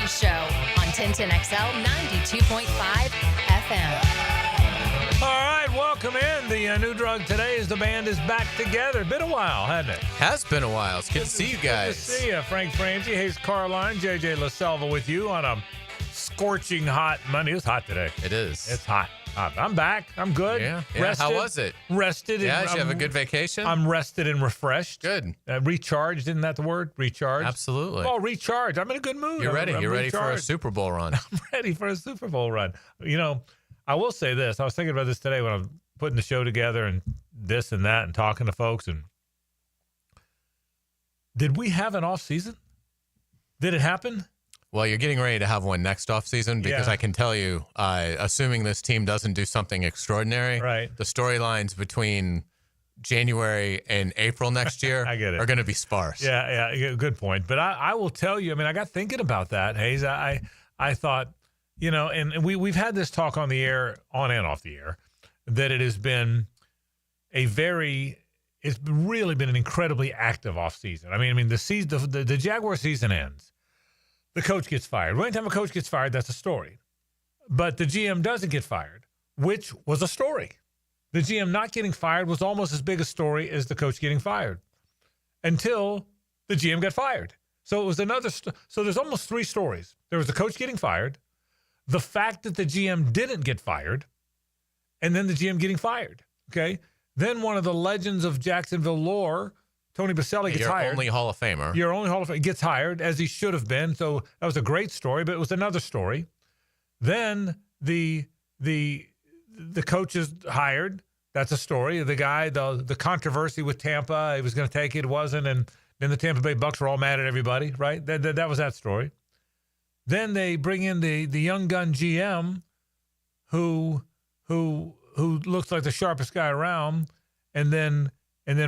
Frangie Show on 1010XL 92.5 FM. All right, welcome in. The new drug today is the band is back together. Been a while, hasn't it? Has been a while. It's good to see you guys. Good to see you. Frangie, Hayes Carline, JJ LaSalva with you on a scorching hot Monday. It's hot today. It is. It's hot. I'm back. I'm good. Yeah. Rested. How was it? Rested. Yeah, did you have a good vacation? I'm rested and refreshed. Good. Recharged, isn't that the word? Recharged? Absolutely. Oh, recharged. I'm in a good mood. You're ready. You're ready for a recharged. Super Bowl run. I'm ready for a Super Bowl run. You know, I will say this. I was thinking about this today when I was putting the show together and this and that and talking to folks. And did we have an off season? Did it happen? Well, you're getting ready to have one next offseason because Yeah. I can tell you, assuming this team doesn't do something extraordinary, right, the storylines between January and April next year I get it. are going to be sparse. Yeah, good point. But I will tell you, I mean, I got thinking about that, Hayes. I thought, you know, and we've had this talk on the air, on and off the air, that it has been it's really been an incredibly active offseason. I mean, the Jaguar season ends. The coach gets fired. Anytime a coach gets fired, that's a story. But the GM doesn't get fired, which was a story. The GM not getting fired was almost as big a story as the coach getting fired until the GM got fired. So it was another. So there's almost three stories. There was the coach getting fired, the fact that the GM didn't get fired, and then the GM getting fired. Okay. Then one of the legends of Jacksonville lore, Tony Baselli, gets hired. Your only Hall of Famer. Your only Hall of Famer gets hired, as he should have been. So that was a great story, but it was another story. Then the coach is hired. That's a story. The guy, the controversy with Tampa, he was going to take it, wasn't, and then the Tampa Bay Bucks were all mad at everybody, right? That was that story. Then they bring in the young gun GM, who looks like the sharpest guy around, and then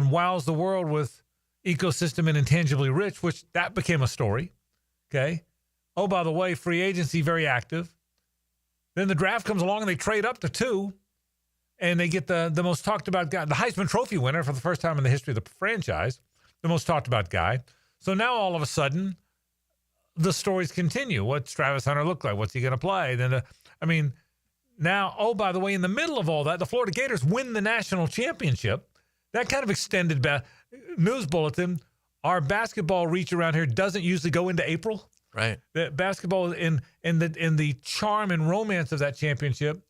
wows the world with ecosystem and intangibly rich, which that became a story. Okay. Oh, by the way, free agency, very active. Then the draft comes along and they trade up to 2, and they get the most talked about guy, the Heisman Trophy winner for the first time in the history of the franchise, the most talked about guy. So now all of a sudden, the stories continue. What's Travis Hunter look like? What's he going to play? Then, now, oh, by the way, in the middle of all that, the Florida Gators win the national championship. That kind of extended news bulletin. Our basketball reach around here doesn't usually go into April. Right. The basketball in the charm and romance of that championship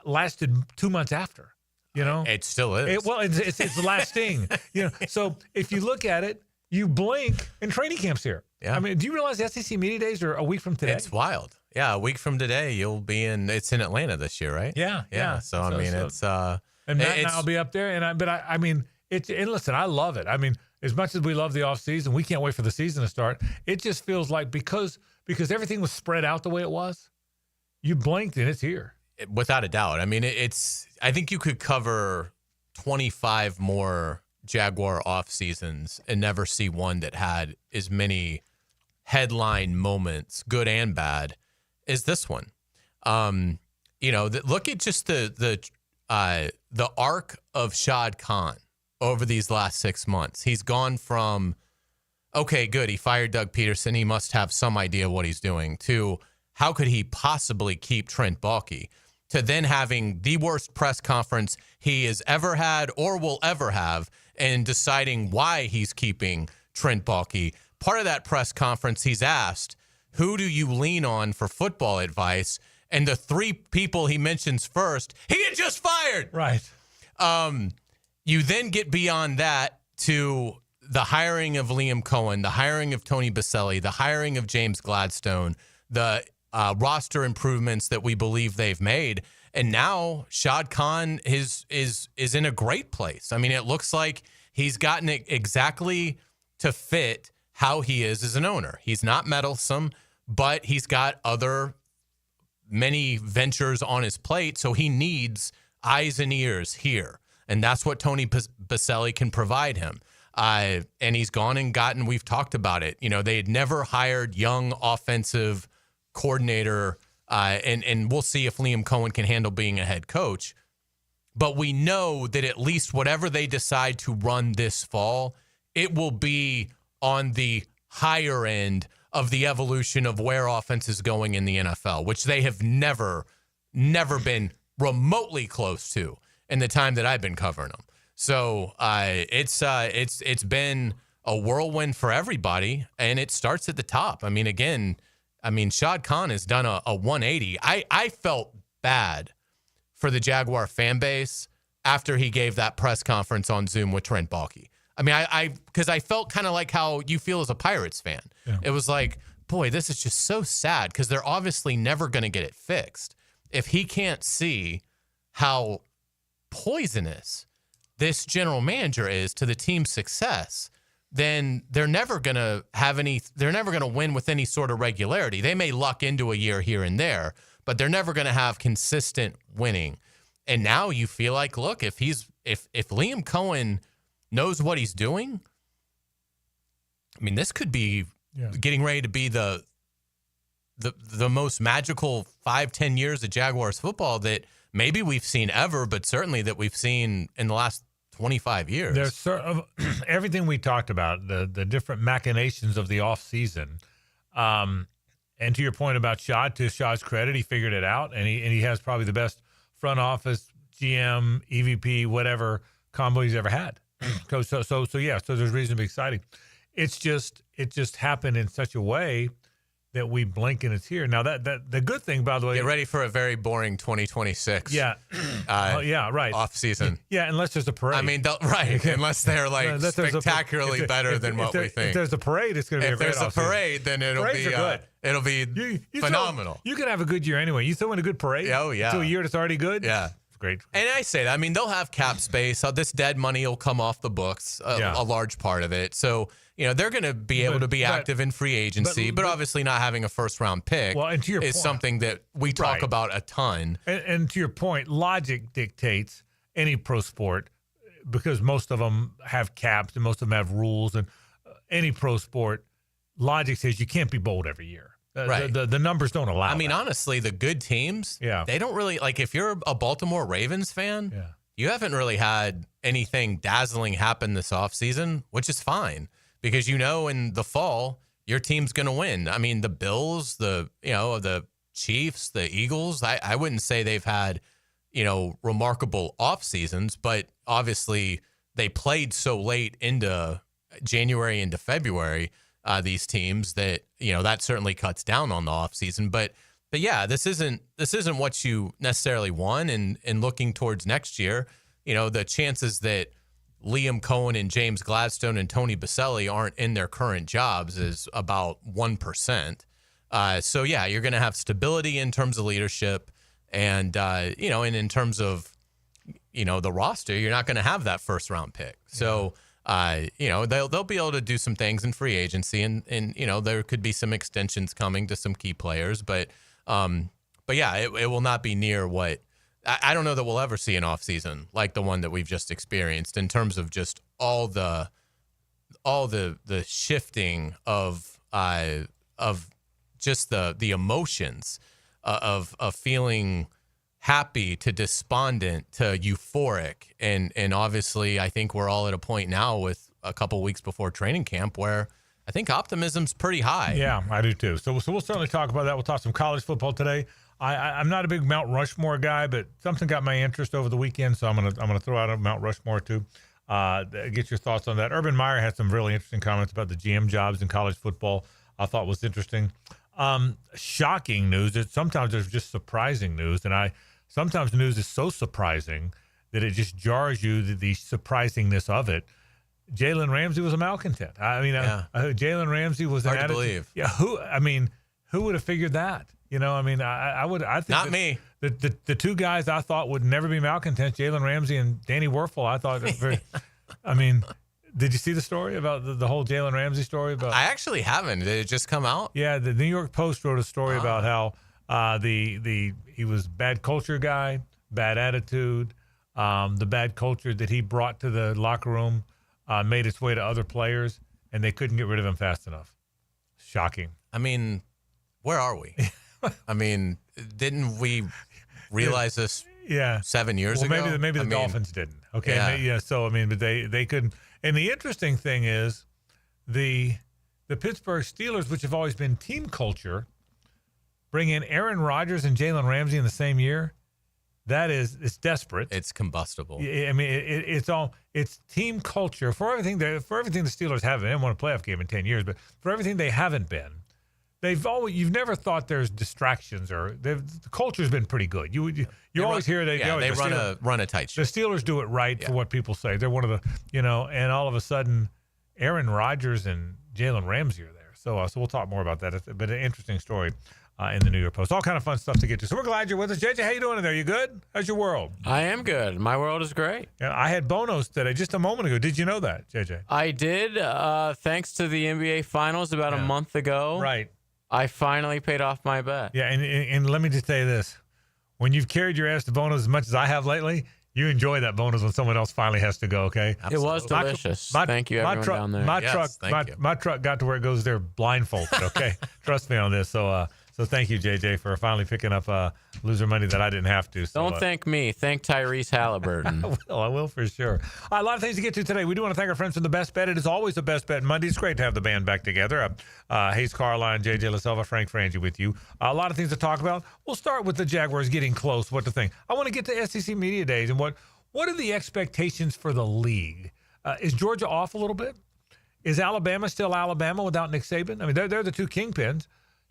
lasted 2 months after. You know, it still is. It's lasting. You know, so if you look at it, you blink and training camp's here. Yeah. I mean, do you realize the SEC Media Days are a week from today? It's wild. Yeah, a week from today, it's in Atlanta this year, right? Yeah. So I mean, it's and Matt and I'll be up there, and listen, I love it. I mean, as much as we love the off season, we can't wait for the season to start. It just feels like because everything was spread out the way it was, you blinked and it's here. Without a doubt. I mean, I think you could cover 25 more Jaguar off seasons and never see one that had as many headline moments, good and bad, as this one. Look at just the arc of Shad Khan over these last 6 months. He's gone from, okay, good, he fired Doug Peterson, he must have some idea what he's doing, to how could he possibly keep Trent Baalke, to then having the worst press conference he has ever had or will ever have, and deciding why he's keeping Trent Baalke. Part of that press conference, he's asked, who do you lean on for football advice? And the 3 people he mentions first, he had just fired. Right. You then get beyond that to the hiring of Liam Cohen, the hiring of Tony Baselli, the hiring of James Gladstone, the roster improvements that we believe they've made. And now Shad Khan is in a great place. I mean, it looks like he's gotten it exactly to fit how he is as an owner. He's not meddlesome, but he's got many ventures on his plate, so he needs eyes and ears here. And that's what Tony Baselli can provide him. And he's gone and gotten, we've talked about it, they had never hired young offensive coordinator, and we'll see if Liam Cohen can handle being a head coach. But we know that at least whatever they decide to run this fall, it will be on the higher end of the evolution of where offense is going in the NFL, which they have never been remotely close to in the time that I've been covering them. So it's been a whirlwind for everybody, and it starts at the top. I mean, Shad Khan has done a 180. I felt bad for the Jaguar fan base after he gave that press conference on Zoom with Trent Baalke. I mean, because I felt kind of like how you feel as a Pirates fan. Yeah. It was like, boy, this is just so sad because they're obviously never going to get it fixed. If he can't see how poisonous this general manager is to the team's success, then they're never going to they're never going to win with any sort of regularity. They may luck into a year here and there, but they're never going to have consistent winning. And now you feel like, look, if Liam Cohen knows what he's doing, I mean, this could be getting ready to be the most magical 5-10 years of Jaguars football that maybe we've seen ever, but certainly that we've seen in the last 25 years. There's sort of everything we talked about, the different machinations of the offseason. And to your point about Shad, to Shad's credit, he figured it out, and he has probably the best front office, GM, EVP, whatever combo he's ever had. So there's reason to be excited. It just happened in such a way that we blink and it's here. Now that the good thing, by the way, get ready for a very boring 2026. Yeah, right. Off season. Yeah, unless there's a parade. I mean, right? Unless they're like spectacularly better than what we think. If there's a parade, it's going to be a great off season. If there's a parade, then it'll be phenomenal. You can have a good year anyway. You throw in a good parade. Oh yeah. To a year that's already good. Yeah. Great. And I say that. I mean, they'll have cap space. This dead money will come off the books, a large part of it. So, they're going to be able to be active in free agency, but obviously not having a first-round pick and to your is point, something that we talk about a ton. And to your point, logic dictates any pro sport because most of them have caps and most of them have rules. And any pro sport, logic says you can't be bold every year. Right. The numbers don't allow I mean, that. honestly, the good teams, they don't really, like if you're a Baltimore Ravens fan, you haven't really had anything dazzling happen this offseason, which is fine because in the fall, your team's going to win. I mean, the Bills, the Chiefs, the Eagles, I wouldn't say they've had, remarkable off seasons, but obviously they played so late into January into February, these teams that, that certainly cuts down on the offseason. But yeah, this isn't what you necessarily want. And looking towards next year, the chances that Liam Cohen and James Gladstone and Tony Baselli aren't in their current jobs is about 1%. So yeah, you're going to have stability in terms of leadership and, and in terms of, the roster, you're not going to have that first round pick. So, they'll be able to do some things in free agency and there could be some extensions coming to some key players, but yeah, it will not be near what I don't know that we'll ever see an offseason like the one that we've just experienced in terms of just all the shifting of just the emotions of feeling happy to despondent to euphoric. And obviously I think we're all at a point now with a couple weeks before training camp where I think optimism's pretty high. Yeah, I do too. So we'll certainly talk about that. We'll talk some college football today. I'm not a big Mount Rushmore guy, but something got my interest over the weekend, so I'm gonna throw out a Mount Rushmore too. Get your thoughts on that. Urban Meyer had some really interesting comments about the GM jobs in college football. I thought was interesting. Shocking news. Sometimes there's just surprising news, and sometimes the news is so surprising that it just jars you, the surprisingness of it. Jalen Ramsey was a malcontent. I mean, Jalen Ramsey was hard to believe. Yeah, who would have figured that? I think not me. The two guys I thought would never be malcontents, Jalen Ramsey and Danny Werfel. I thought, did you see the story about the whole Jalen Ramsey story? I actually haven't. Did it just come out? Yeah, the New York Post wrote a story about how he was bad culture guy, bad attitude. The bad culture that he brought to the locker room made its way to other players, and they couldn't get rid of him fast enough. Shocking. I mean, where are we? I mean, didn't we realize this 7 years ago? Maybe the Dolphins didn't. Okay. Yeah. So, but they couldn't. And the interesting thing is the the Pittsburgh Steelers, which have always been team culture, bring in Aaron Rodgers and Jalen Ramsey in the same year. It's desperate. It's combustible. I mean, it's team culture for everything the Steelers haven't. They haven't won a playoff game in 10 years, but for everything they haven't been, you've never thought there's distractions or the culture's been pretty good. You always hear they run a tight ship. The Steelers do it right for what people say. They're one of the and all of a sudden, Aaron Rodgers and Jalen Ramsey are there. So we'll talk more about that. But an interesting story. In the New York Post. All kind of fun stuff to get to. So we're glad you're with us. JJ, how you doing in there? You good? How's your world? I am good. My world is great. Yeah, I had Bonos today just a moment ago. Did you know that, JJ? I did. Thanks to the NBA Finals about a month ago. Right. I finally paid off my bet. Yeah, and let me just say this. When you've carried your ass to Bonos as much as I have lately, you enjoy that bonus when someone else finally has to go, okay? Absolutely. It was delicious. Thank you, everyone down there. My truck got to where it goes there blindfolded, okay? Trust me on this. So thank you, JJ, for finally picking up loser money that I didn't have to. So, don't thank me. Thank Tyrese Halliburton. I will for sure. A lot of things to get to today. We do want to thank our friends from The Best Bet. It is always the Best Bet Monday. It's great to have the band back together. Hayes Carline, JJ LaSelva, Frank Frangie with you. A lot of things to talk about. We'll start with the Jaguars getting close. What to think. I want to get to SEC Media Days and what are the expectations for the league? Is Georgia off a little bit? Is Alabama still Alabama without Nick Saban? I mean, they're the two kingpins.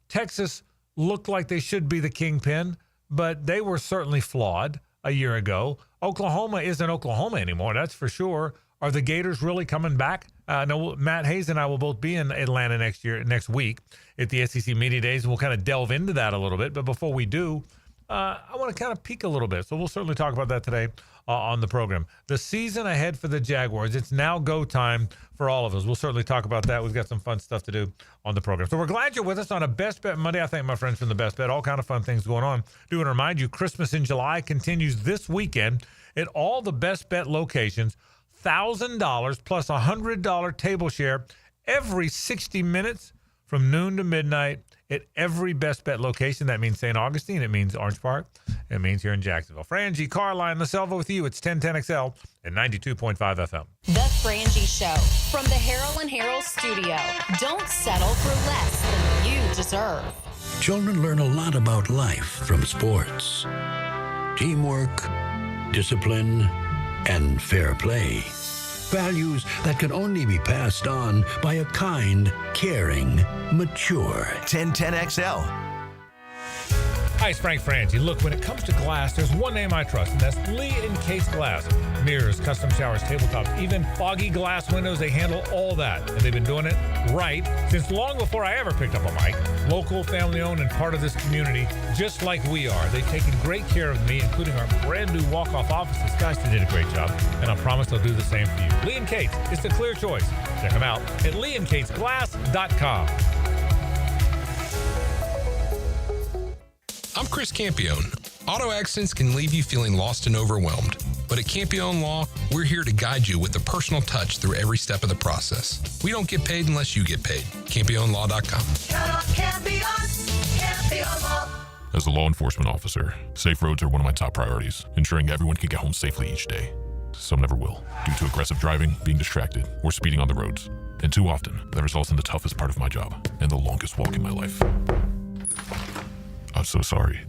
Texas looked like they should be the kingpin, but they were certainly flawed a year ago. Oklahoma isn't Oklahoma anymore, that's for sure. Are the Gators really coming back? No, Matt Hayes and I will both be in Atlanta next week at the SEC Media Days, and we'll kind of delve into that a little bit. But before we do, I want to kind of peek a little bit. So we'll certainly talk about that today on the program. The season ahead for the Jaguars, it's now go time for all of us. We'll certainly talk about that. We've got some fun stuff to do on the program. So we're glad you're with us on a Best Bet Monday. I thank my friends from the Best Bet. All kind of fun things going on. Do want to remind you, Christmas in July continues this weekend at all the Best Bet locations. $1,000 plus $100 table share every 60 minutes from noon to midnight at every Best Bet location. That means St. Augustine. It means Orange Park. It means here in Jacksonville. Frangie, Carline, LaSelva with you. It's 1010XL and 92.5 FM. The Frangie Show from the Harold and Harold studio. Don't settle for less than you deserve. Children learn a lot about life from sports. Teamwork, discipline, and fair play. Values that can only be passed on by a kind, caring, mature 1010XL. Hi, it's Frank Frangie. Look, when it comes to glass, there's one name I trust, and that's Lee & Case Glass. Mirrors, custom showers, tabletops, even foggy glass windows, they handle all that. And they've been doing it right since long before I ever picked up a mic. Local, family-owned, and part of this community, just like we are. They've taken great care of me, including our brand-new walk-off offices. Guys, they did a great job, and I promise they'll do the same for you. Lee & Case, it's the clear choice. Check them out at leeandcaseglass.com. I'm Chris Campione. Auto accidents can leave you feeling lost and overwhelmed. But at Campione Law, we're here to guide you with a personal touch through every step of the process. We don't get paid unless you get paid. CampioneLaw.com. Count on Campione Law. As a law enforcement officer, safe roads are one of my top priorities, ensuring everyone can get home safely each day. Some never will, due to aggressive driving, being distracted, or speeding on the roads. And too often, that results in the toughest part of my job and the longest walk in my life. I'm so sorry.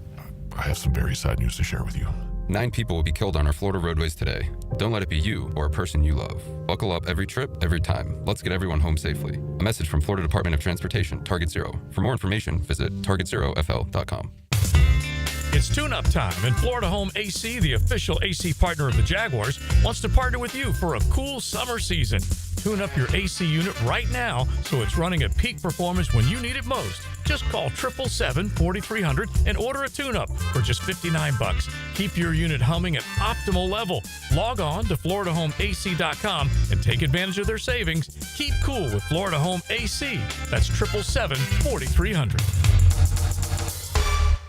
I have some very sad news to share with you. 9 people will be killed on our Florida roadways today. Don't let it be you or a person you love. Buckle up every trip, every time. Let's get everyone home safely. A message from Florida Department of Transportation, Target Zero. For more information, visit targetzerofl.com. It's tune-up time, and Florida Home AC, the official AC partner of the Jaguars, wants to partner with you for a cool summer season. Tune up your AC unit right now so it's running at peak performance when you need it most. Just call 777-4300 and order a tune-up for just $59. Keep your unit humming at optimal level. Log on to FloridaHomeAC.com and take advantage of their savings. Keep cool with Florida Home AC. That's 777-4300.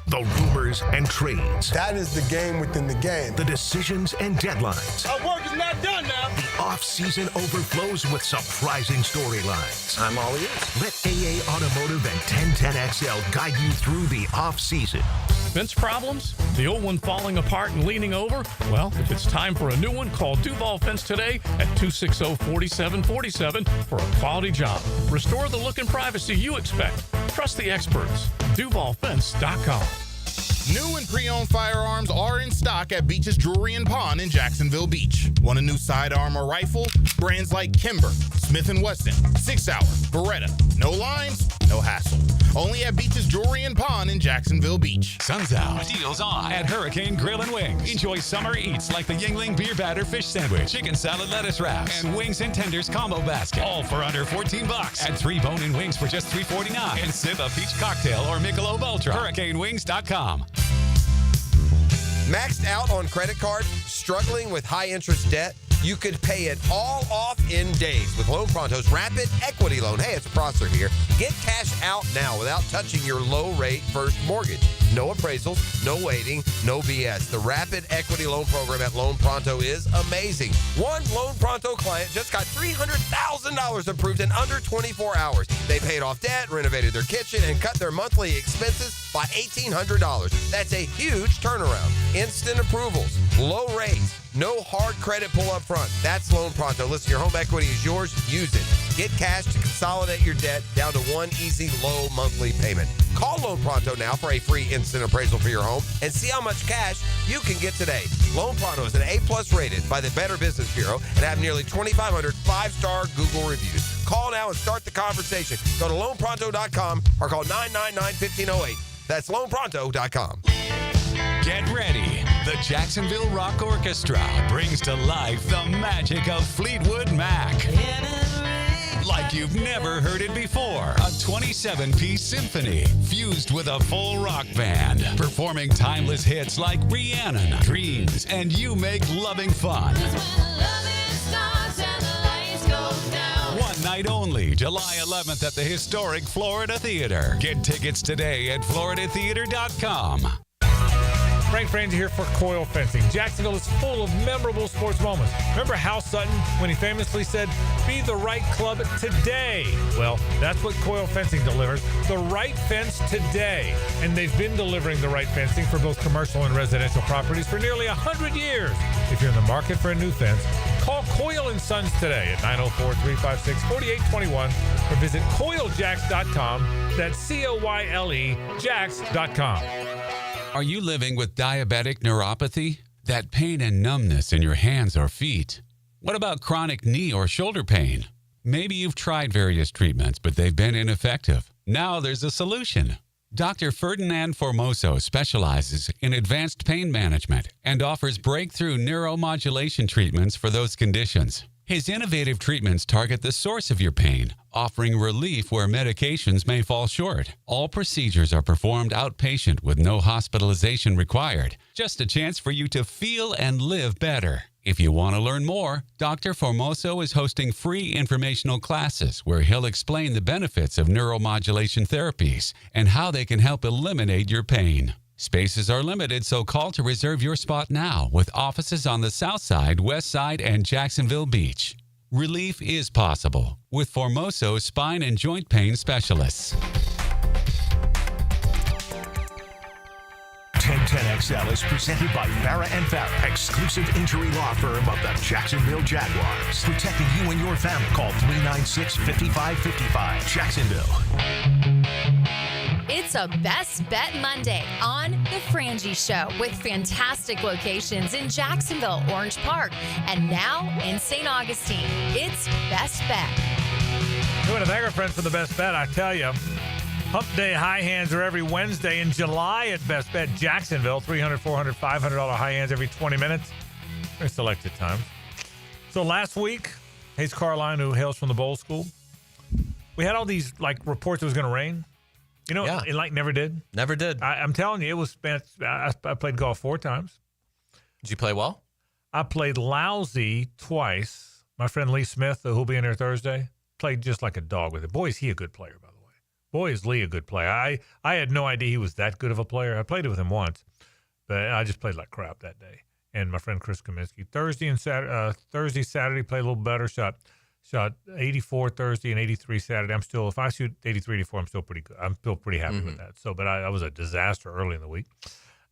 The rumors and trades. That is the game within the game. The decisions and deadlines. Our work is not done now. The off-season overflows with surprising storylines. I'm all ears. Let AA Automotive and 1010XL guide you through the off-season. Fence problems? The old one falling apart and leaning over? Well, if it's time for a new one, call Duval Fence today at 260-4747 for a quality job. Restore the look and privacy you expect. Trust the experts. DuvalFence.com. New and pre-owned firearms are in stock at Beach's Jewelry and Pawn in Jacksonville Beach. Want a new sidearm or rifle? Brands like Kimber, Smith & Wesson, 6 Hour, Beretta. No lines, no hassle. Only at Beach's Jewelry and Pawn in Jacksonville Beach. Sun's out. Deals on at Hurricane Grill and Wings. Enjoy summer eats like the Yingling Beer Batter Fish Sandwich, Chicken Salad Lettuce Wraps, and Wings and Tenders Combo Basket. All for under $14. Add 3 bone-in wings for just $3.49. And sip a peach cocktail or Michelob Ultra. HurricaneWings.com. Maxed out on credit cards, struggling with high interest debt? You could pay it all off in days with Loan Pronto's Rapid Equity Loan. Hey, it's Prosser here. Get cash out now without touching your low-rate first mortgage. No appraisals, no waiting, no BS. The Rapid Equity Loan Program at Loan Pronto is amazing. One Loan Pronto client just got $300,000 approved in under 24 hours. They paid off debt, renovated their kitchen, and cut their monthly expenses by $1,800. That's a huge turnaround. Instant approvals, low rates, no hard credit pull up front. That's Loan Pronto. Listen, your home equity is yours. Use it. Get cash to consolidate your debt down to one easy, low monthly payment. Call Loan Pronto now for a free instant appraisal for your home and see how much cash you can get today. Loan Pronto is an A+ rated by the Better Business Bureau and have nearly 2,500 5-star Google reviews. Call now and start the conversation. Go to loanpronto.com or call 999-1508. That's loanpronto.com. Get ready. The Jacksonville Rock Orchestra brings to life the magic of Fleetwood Mac. Like you've never heard it before. A 27-piece symphony fused with a full rock band, performing timeless hits like Rhiannon, Dreams, and You Make Loving Fun. One night only, July 11th at the historic Florida Theater. Get tickets today at floridatheater.com. Frank Frangie here for Coil Fencing. Jacksonville is full of memorable sports moments. Remember Hal Sutton when he famously said, "Be the right club today"? Well, that's what Coil Fencing delivers. The right fence today. And they've been delivering the right fencing for both commercial and residential properties for nearly 100 years. If you're in the market for a new fence, call Coil & Sons today at 904-356-4821 or visit coiljacks.com. That's COYLE Jacks.com. Are you living with diabetic neuropathy? That pain and numbness in your hands or feet? What about chronic knee or shoulder pain? Maybe you've tried various treatments, but they've been ineffective. Now there's a solution. Dr. Ferdinand Formoso specializes in advanced pain management and offers breakthrough neuromodulation treatments for those conditions. His innovative treatments target the source of your pain, offering relief where medications may fall short. All procedures are performed outpatient with no hospitalization required. Just a chance for you to feel and live better. If you want to learn more, Dr. Formoso is hosting free informational classes where he'll explain the benefits of neuromodulation therapies and how they can help eliminate your pain. Spaces are limited, so call to reserve your spot now with offices on the South Side, West Side, and Jacksonville Beach. Relief is possible with Formoso Spine and Joint Pain Specialists. 1010XL is presented by Farah & Farah, exclusive injury law firm of the Jacksonville Jaguars. Protecting you and your family. Call 396-5555. Jacksonville. It's a Best Bet Monday on The Frangie Show with fantastic locations in Jacksonville, Orange Park, and now in St. Augustine. It's Best Bet. We want to thank our friends for the Best Bet. I tell you, Hump Day high hands are every Wednesday in July at Best Bet Jacksonville. $300, $400, $500 high hands every 20 minutes. Very selected times. So last week, Hayes Carline, who hails from the Bowl School, we had all these reports it was going to rain. You know, Yeah. it never did. Never did. I'm telling you, it was. I played golf 4 times. Did you play well? I played lousy twice. My friend Lee Smith, who'll be in here Thursday, played just like a dog with it. Boy, is he a good player, by the way. boy, is Lee a good player. I had no idea he was that good of a player. I played with him once, but I just played like crap that day. And my friend Chris Kaminsky. Thursday, Saturday, played a little better. Shot 84 Thursday and 83 Saturday. If I shoot 83, 84, I'm still pretty good. I'm still pretty happy with that. So, but I was a disaster early in the week.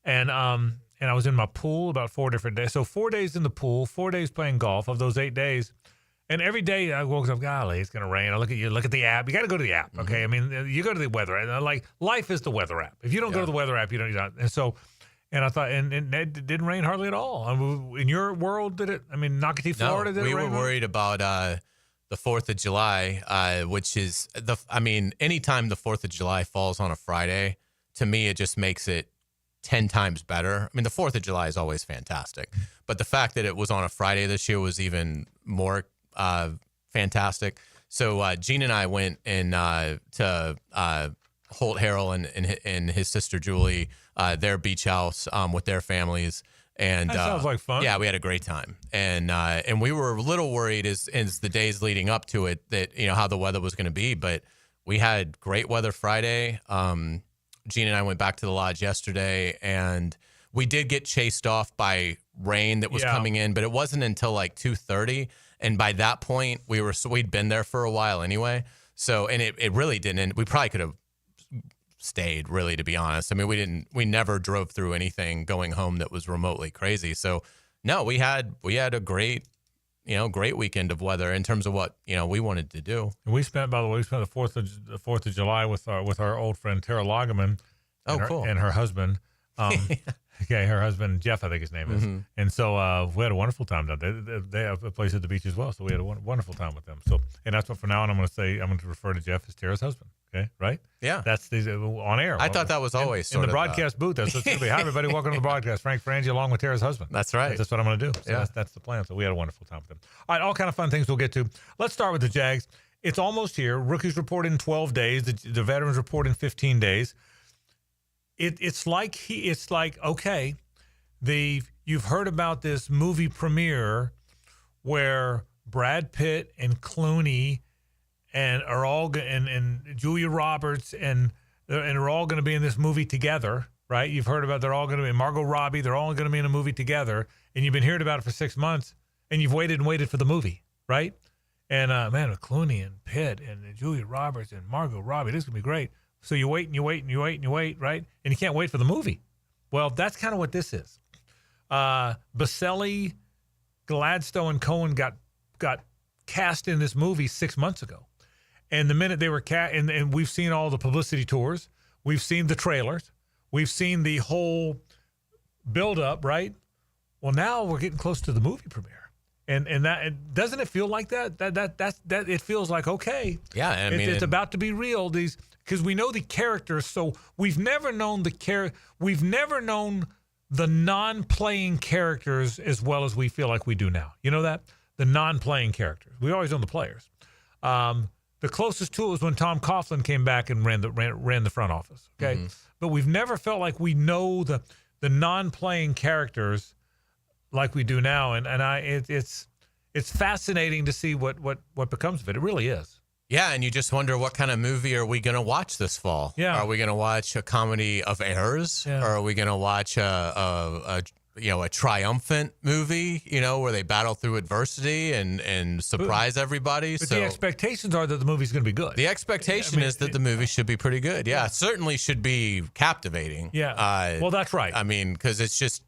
And I was in my pool about 4 different days. So 4 days in the pool, 4 days playing golf of those 8 days. And every day I woke up, golly, it's going to rain. I look at the app. You got to go to the app, okay? I mean, you go to the weather app. Like, life is the weather app. If you don't go to the weather app, you don't. And so, and I thought, and it didn't rain hardly at all. In your world, did it? I mean, Nocatee, Florida, did it rain? We were worried about the 4th of July, which is anytime the 4th of July falls on a Friday, to me, it just makes it 10 times better. I mean, the 4th of July is always fantastic, but the fact that it was on a Friday this year was even more fantastic. So Gene and I went to Holt Harrell and his sister Julie, their beach house with their families. And that sounds like fun. Yeah, we had a great time, and we were a little worried as the days leading up to it that how the weather was going to be, but we had great weather Friday. Gene and I went back to the lodge yesterday, and we did get chased off by rain that was coming in, but it wasn't until like 2:30, and by that point we'd been there for a while anyway. So, and it really didn't. We probably could have stayed, really, to be honest. I mean, we never drove through anything going home that was remotely crazy. So, no, we had a great weekend of weather in terms of what we wanted to do. And we spent the 4th of July with our old friend Tara Lagerman. Cool. And her husband. Okay, her husband Jeff, I think his name is. And so we had a wonderful time down there. They have a place at the beach as well, so we had a wonderful time with them. So, and that's what from now on I'm going to refer to Jeff as Tara's husband. Okay, right? Yeah, that's on air. I thought that was always in the broadcast booth. That's what's going to be. Hi, everybody, welcome to the broadcast. Frangie along with Tara's husband. That's right. That's what I'm going to do. So that's the plan. So we had a wonderful time with them. All right, all kind of fun things we'll get to. Let's start with the Jags. It's almost here. Rookies report in 12 days. The veterans report in 15 days. It's like okay, you've heard about this movie premiere where Brad Pitt and Clooney and Julia Roberts and are all going to be in this movie together, right? You've heard about they're all going to be Margot Robbie. They're all going to be in a movie together, and you've been hearing about it for 6 months, and you've waited for the movie, right? And man, with Clooney and Pitt and Julia Roberts and Margot Robbie, this is going to be great. So you wait and you wait and you wait and you wait, right? And you can't wait for the movie. Well, that's kind of what this is. Baselli, Gladstone, and Cohen got cast in this movie 6 months ago. And the minute they were and we've seen all the publicity tours, we've seen the trailers, we've seen the whole build-up, right? Well, now we're getting close to the movie premiere. And that doesn't it feel like that? That it feels like, okay. Yeah, I mean, it's about to be real. Because we know the characters, so we've never known we've never known the non-playing characters as well as we feel like we do now. You know that? The non-playing characters. We always know the players. The closest to it was when Tom Coughlin came back and ran the front office. Okay, but we've never felt like we know the non-playing characters like we do now, and it's fascinating to see what becomes of it. It really is. Yeah, and you just wonder what kind of movie are we going to watch this fall? Yeah, are we going to watch a comedy of errors, or are we going to watch a triumphant movie? Where they battle through adversity and surprise everybody. But the expectations are that the movie's going to be good. The expectation is that the movie should be pretty good. Yeah, it certainly should be captivating. Yeah. Well, that's right. I mean, because it's just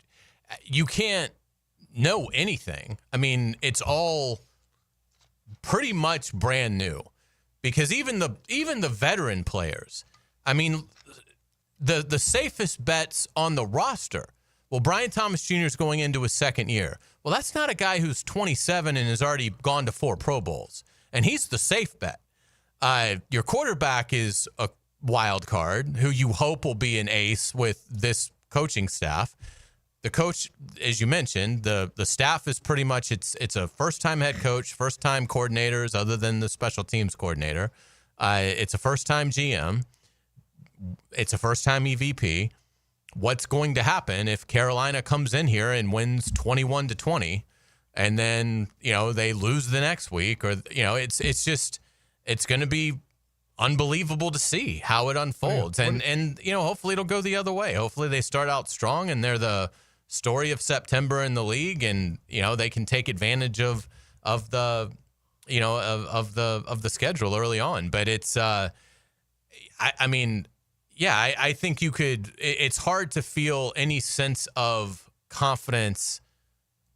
you can't know anything. I mean, it's all pretty much brand new. Because even the veteran players, I mean, the safest bets on the roster. Well, Brian Thomas Jr. is going into his second year. Well, that's not a guy who's 27 and has already gone to 4 Pro Bowls, and he's the safe bet. Your quarterback is a wild card who you hope will be an ace with this coaching staff. The coach, as you mentioned, the staff is pretty much it's a first-time head coach, first-time coordinators other than the special teams coordinator. It's a first-time GM. It's a first-time EVP. What's going to happen if Carolina comes in here and wins 21-20, and then they lose the next week, or it's going to be unbelievable to see how it unfolds. And hopefully it'll go the other way. Hopefully they start out strong and they're the story of September in the league, and they can take advantage of the schedule early on. But it's I think you could. It's hard to feel any sense of confidence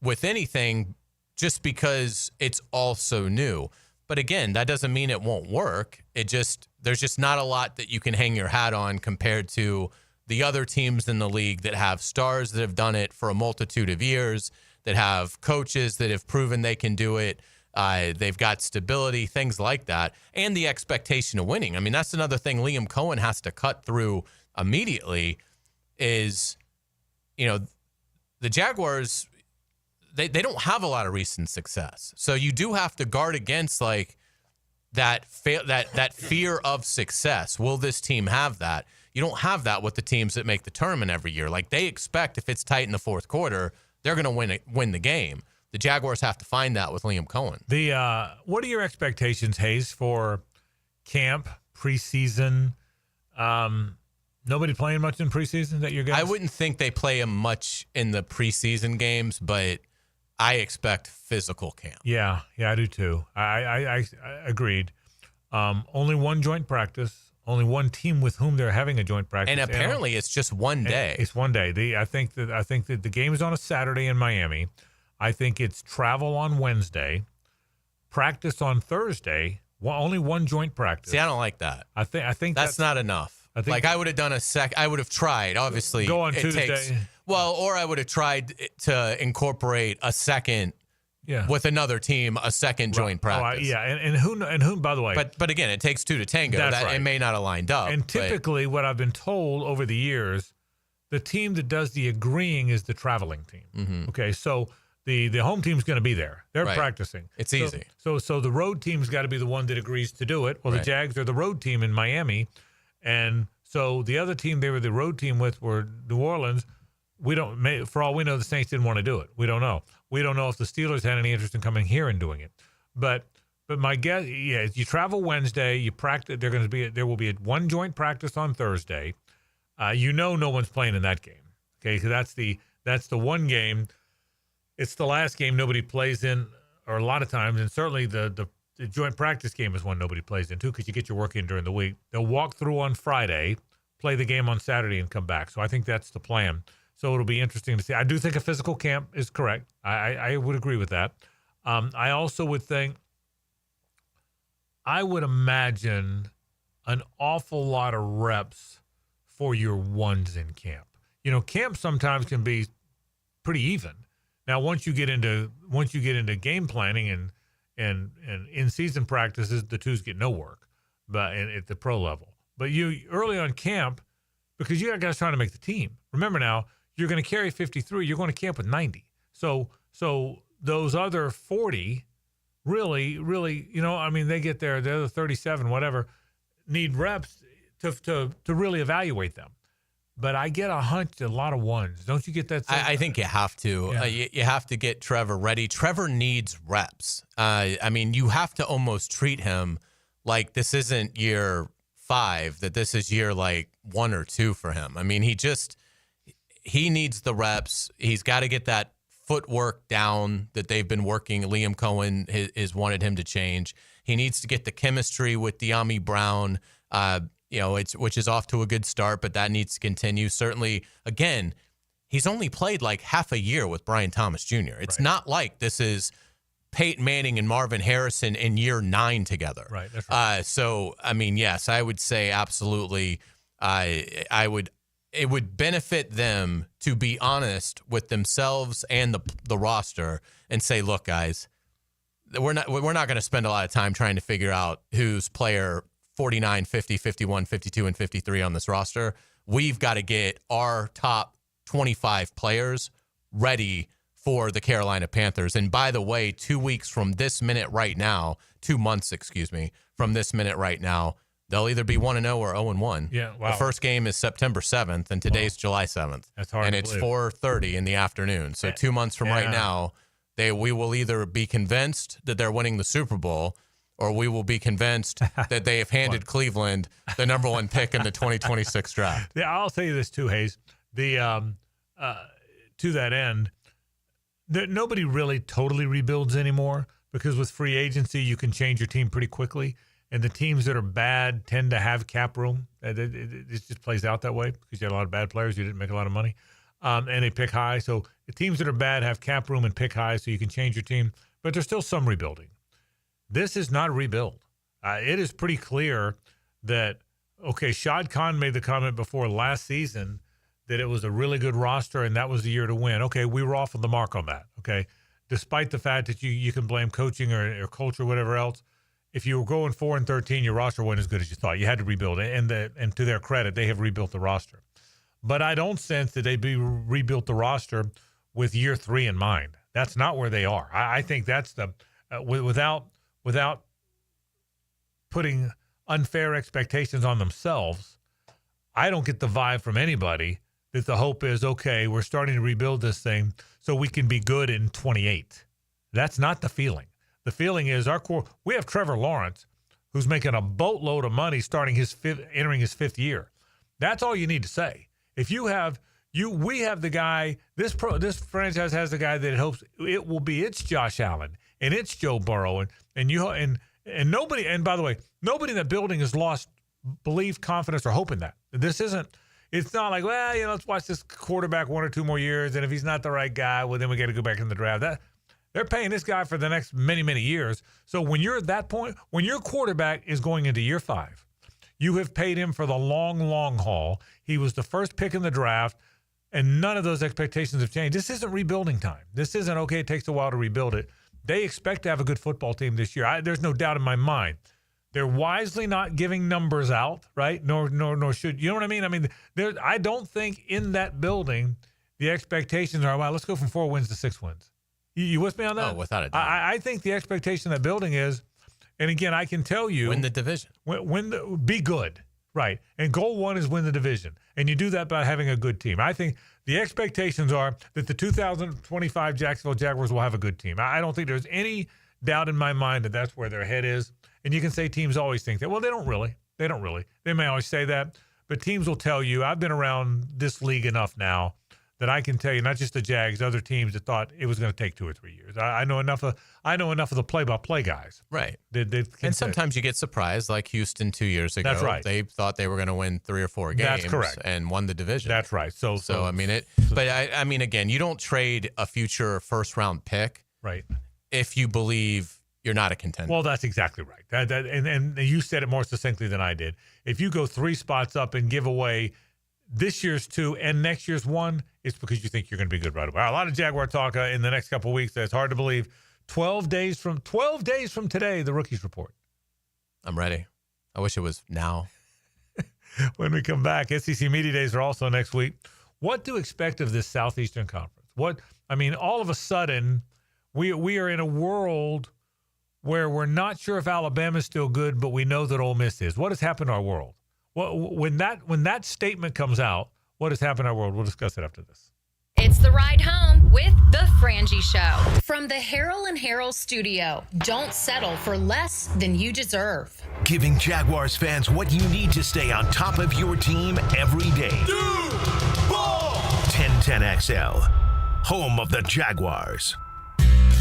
with anything just because it's all so new. But again, that doesn't mean it won't work. There's just not a lot that you can hang your hat on compared to the other teams in the league that have stars that have done it for a multitude of years, that have coaches that have proven they can do it. They've got stability, things like that, and the expectation of winning. I mean, that's another thing Liam Cohen has to cut through immediately is, the Jaguars, they don't have a lot of recent success. So you do have to guard against like that fear of success. Will this team have that? You don't have that with the teams that make the tournament every year. Like they expect if it's tight in the fourth quarter, they're going to win the game. The Jaguars have to find that with Liam Cohen. What are your expectations, Hayes, for camp, preseason? Nobody playing much in preseason that you're guys? I wouldn't think they play him much in the preseason games, but I expect physical camp. Yeah, I do too. I agreed. Only one joint practice. Only one team with whom they're having a joint practice. And apparently it's just one day. It's one day. I think that the game is on a Saturday in Miami. I think it's travel on Wednesday, practice on Thursday. Only one joint practice. See, I don't like that. I think that's not enough. I would have done I would have tried. Obviously, go on Tuesday. Or I would have tried to incorporate a second. Yeah. With another team, a second joint practice. And who? By the way, but again, it takes two to tango. Right. It may not have lined up. And typically, what I've been told over the years, the team that does the agreeing is the traveling team. Mm-hmm. Okay, so the home team's going to be there. They're practicing. It's easy. So the road team's got to be the one that agrees to do it. Well, the Jags are the road team in Miami, and so the other team they were the road team with were New Orleans. We don't. For all we know, the Saints didn't want to do it. We don't know. We don't know if the Steelers had any interest in coming here and doing it. But my guess, you travel Wednesday. You practice. There will be one joint practice on Thursday. No one's playing in that game. Okay, because that's the one game. It's the last game nobody plays in, or a lot of times, and certainly the joint practice game is one nobody plays in too, because you get your work in during the week. They'll walk through on Friday, play the game on Saturday, and come back. So I think that's the plan. So it'll be interesting to see. I do think a physical camp is correct. I would agree with that. I also would think, I would imagine an awful lot of reps for your ones in camp. Camp sometimes can be pretty even. Now, once you get into game planning and in-season practices, the twos get no work, but at the pro level. But you early on camp, because you got guys trying to make the team. Remember now, you're going to carry 53. You're going to camp with 90. So those other 40 really, they get there. The other 37, whatever, need reps to really evaluate them. But I get a hunch, a lot of ones. Don't you get that? I think you have to. Yeah. You have to get Trevor ready. Trevor needs reps. You have to almost treat him like this isn't year 5, that this is year like 1 or 2 for him. He needs the reps. He's got to get that footwork down that they've been working. Liam Cohen has wanted him to change. He needs to get the chemistry with De'Ami Brown, which is off to a good start, but that needs to continue. Certainly, again, he's only played like half a year with Brian Thomas Jr. It's not like this is Peyton Manning and Marvin Harrison in year 9 together. Right. That's right. Yes, I would say absolutely. It would benefit them to be honest with themselves and the roster and say, look, guys, we're not going to spend a lot of time trying to figure out who's player 49, 50, 51, 52, and 53 on this roster. We've got to get our top 25 players ready for the Carolina Panthers. And by the way, 2 weeks from this minute right now, 2 months, from this minute right now, they'll either be 1-0 or 0-1. Yeah, wow. The first game is September 7th, and today's July 7th. That's hard and to it's believe. 4:30 in the afternoon. So 2 months from right now, we will either be convinced that they're winning the Super Bowl, or we will be convinced that they have handed Cleveland the number 1 pick in the 2026 draft. Yeah, I'll tell you this too, Hayes. To that end, nobody really totally rebuilds anymore, because with free agency, you can change your team pretty quickly. And the teams that are bad tend to have cap room. It just plays out that way because you had a lot of bad players. You didn't make a lot of money. And they pick high. So the teams that are bad have cap room and pick high, so you can change your team. But there's still some rebuilding. This is not a rebuild. It is pretty clear that, okay, Shad Khan made the comment before last season that it was a really good roster and that was the year to win. Okay, we were off of the mark on that, okay? Despite the fact that you can blame coaching or culture or whatever else, if you were going 4-13, your roster wasn't as good as you thought. You had to rebuild it. And to their credit, they have rebuilt the roster. But I don't sense that they rebuilt the roster with year 3 in mind. That's not where they are. I think that's the without putting unfair expectations on themselves. I don't get the vibe from anybody that the hope is, okay, we're starting to rebuild this thing so we can be good in 28. That's not the feeling. The feeling is our core. We have Trevor Lawrence, who's making a boatload of money, entering his 5th year. That's all you need to say. If you have we have the guy. This franchise has the guy that it hopes it will be. It's Josh Allen and it's Joe Burrow and nobody. And by the way, nobody in that building has lost belief, confidence, or hope in that. This isn't. It's not like, well, let's watch this quarterback 1 or 2 more years, and if he's not the right guy, well, then we got to go back in the draft. They're paying this guy for the next many, many years. So when you're at that point, when your quarterback is going into year 5, you have paid him for the long, long haul. He was the first pick in the draft, and none of those expectations have changed. This isn't rebuilding time. This isn't, okay, it takes a while to rebuild it. They expect to have a good football team this year. There's no doubt in my mind. They're wisely not giving numbers out, right? Nor should. You know what I mean? I mean, I don't think in that building the expectations are, well, let's go from 4 wins to 6 wins. You with me on that? Oh, without a doubt. I think the expectation in that building is, and again, I can tell you. Win the division. Be good, right? And goal 1 is win the division. And you do that by having a good team. I think the expectations are that the 2025 Jacksonville Jaguars will have a good team. I don't think there's any doubt in my mind that that's where their head is. And you can say teams always think that. Well, they don't really. They may always say that. But teams will tell you, I've been around this league enough now that I can tell you, not just the Jags, other teams that thought it was going to take 2 or 3 years. I know enough of the play-by-play guys. Right. And sometimes you get surprised, like Houston 2 years ago. That's right. They thought they were going to win 3 or 4 games. That's correct. And won the division. That's right. So I mean, I mean, again, you don't trade a future first-round pick, right, if you believe you're not a contender. Well, that's exactly right. And you said it more succinctly than I did. If you go 3 spots up and give away this year's 2 and next year's 1, it's because you think you're going to be good right away. A lot of Jaguar talk in the next couple of weeks. It's hard to believe. 12 days from today, the rookies report. I'm ready. I wish it was now. When we come back, SEC Media Days are also next week. What to expect of this Southeastern Conference? All of a sudden, we are in a world where we're not sure if Alabama's still good, but we know that Ole Miss is. What has happened to our world? When that statement comes out, what has happened to our world? We'll discuss it after this. It's the ride home with the Frangie Show. From the Harrell and Harrell studio, don't settle for less than you deserve. Giving Jaguars fans what you need to stay on top of your team every day. 1010XL, home of the Jaguars.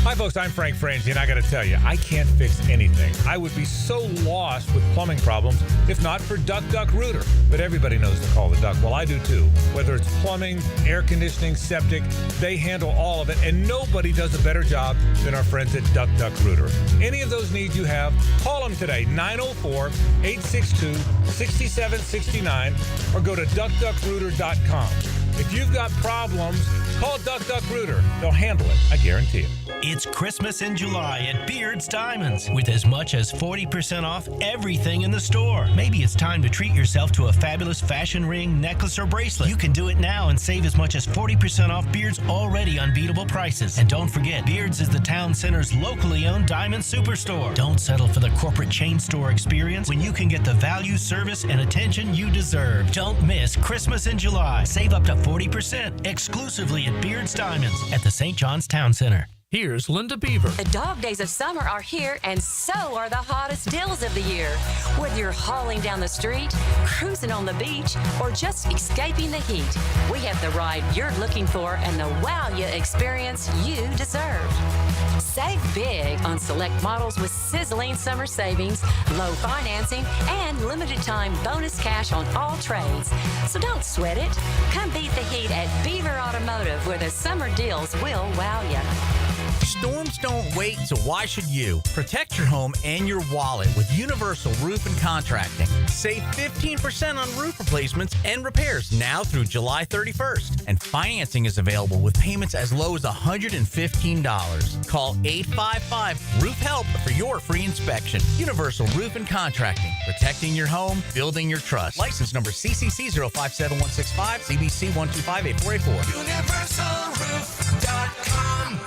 Hi, folks. I'm Frank Frangie, and I got to tell you, I can't fix anything. I would be so lost with plumbing problems if not for Duck Duck Rooter. But everybody knows to call the Duck. Well, I do too. Whether it's plumbing, air conditioning, septic, they handle all of it, and nobody does a better job than our friends at Duck Duck Rooter. Any of those needs you have, call them today, 904-862-6769, or go to duckduckrooter.com. If you've got problems, call Duck Duck Rooter. They'll handle it. I guarantee it. It's Christmas in July at Beard's Diamonds with as much as 40% off everything in the store. Maybe it's time to treat yourself to a fabulous fashion ring, necklace, or bracelet. You can do it now and save as much as 40% off Beard's already unbeatable prices. And don't forget, Beard's is the town center's locally owned diamond superstore. Don't settle for the corporate chain store experience when you can get the value, service, and attention you deserve. Don't miss Christmas in July. Save up to 40% exclusively at Beard's Diamonds at the St. John's Town Center. Here's Linda Beaver. The dog days of summer are here, and so are the hottest deals of the year. Whether you're hauling down the street, cruising on the beach, or just escaping the heat, we have the ride you're looking for and the wow you experience you deserve. Save big on select models with sizzling summer savings, low financing, and limited time bonus cash on all trades. So don't sweat it. Come beat the heat at Beaver Automotive, where the summer deals will wow you. Storms don't wait, so why should you? Protect your home and your wallet with Universal Roof and Contracting. Save 15% on roof replacements and repairs now through July 31st. And financing is available with payments as low as $115. Call 855-ROOF-HELP for your free inspection. Universal Roof and Contracting. Protecting your home, building your trust. License number CCC 057165, CBC 1258484. UniversalRoof.com.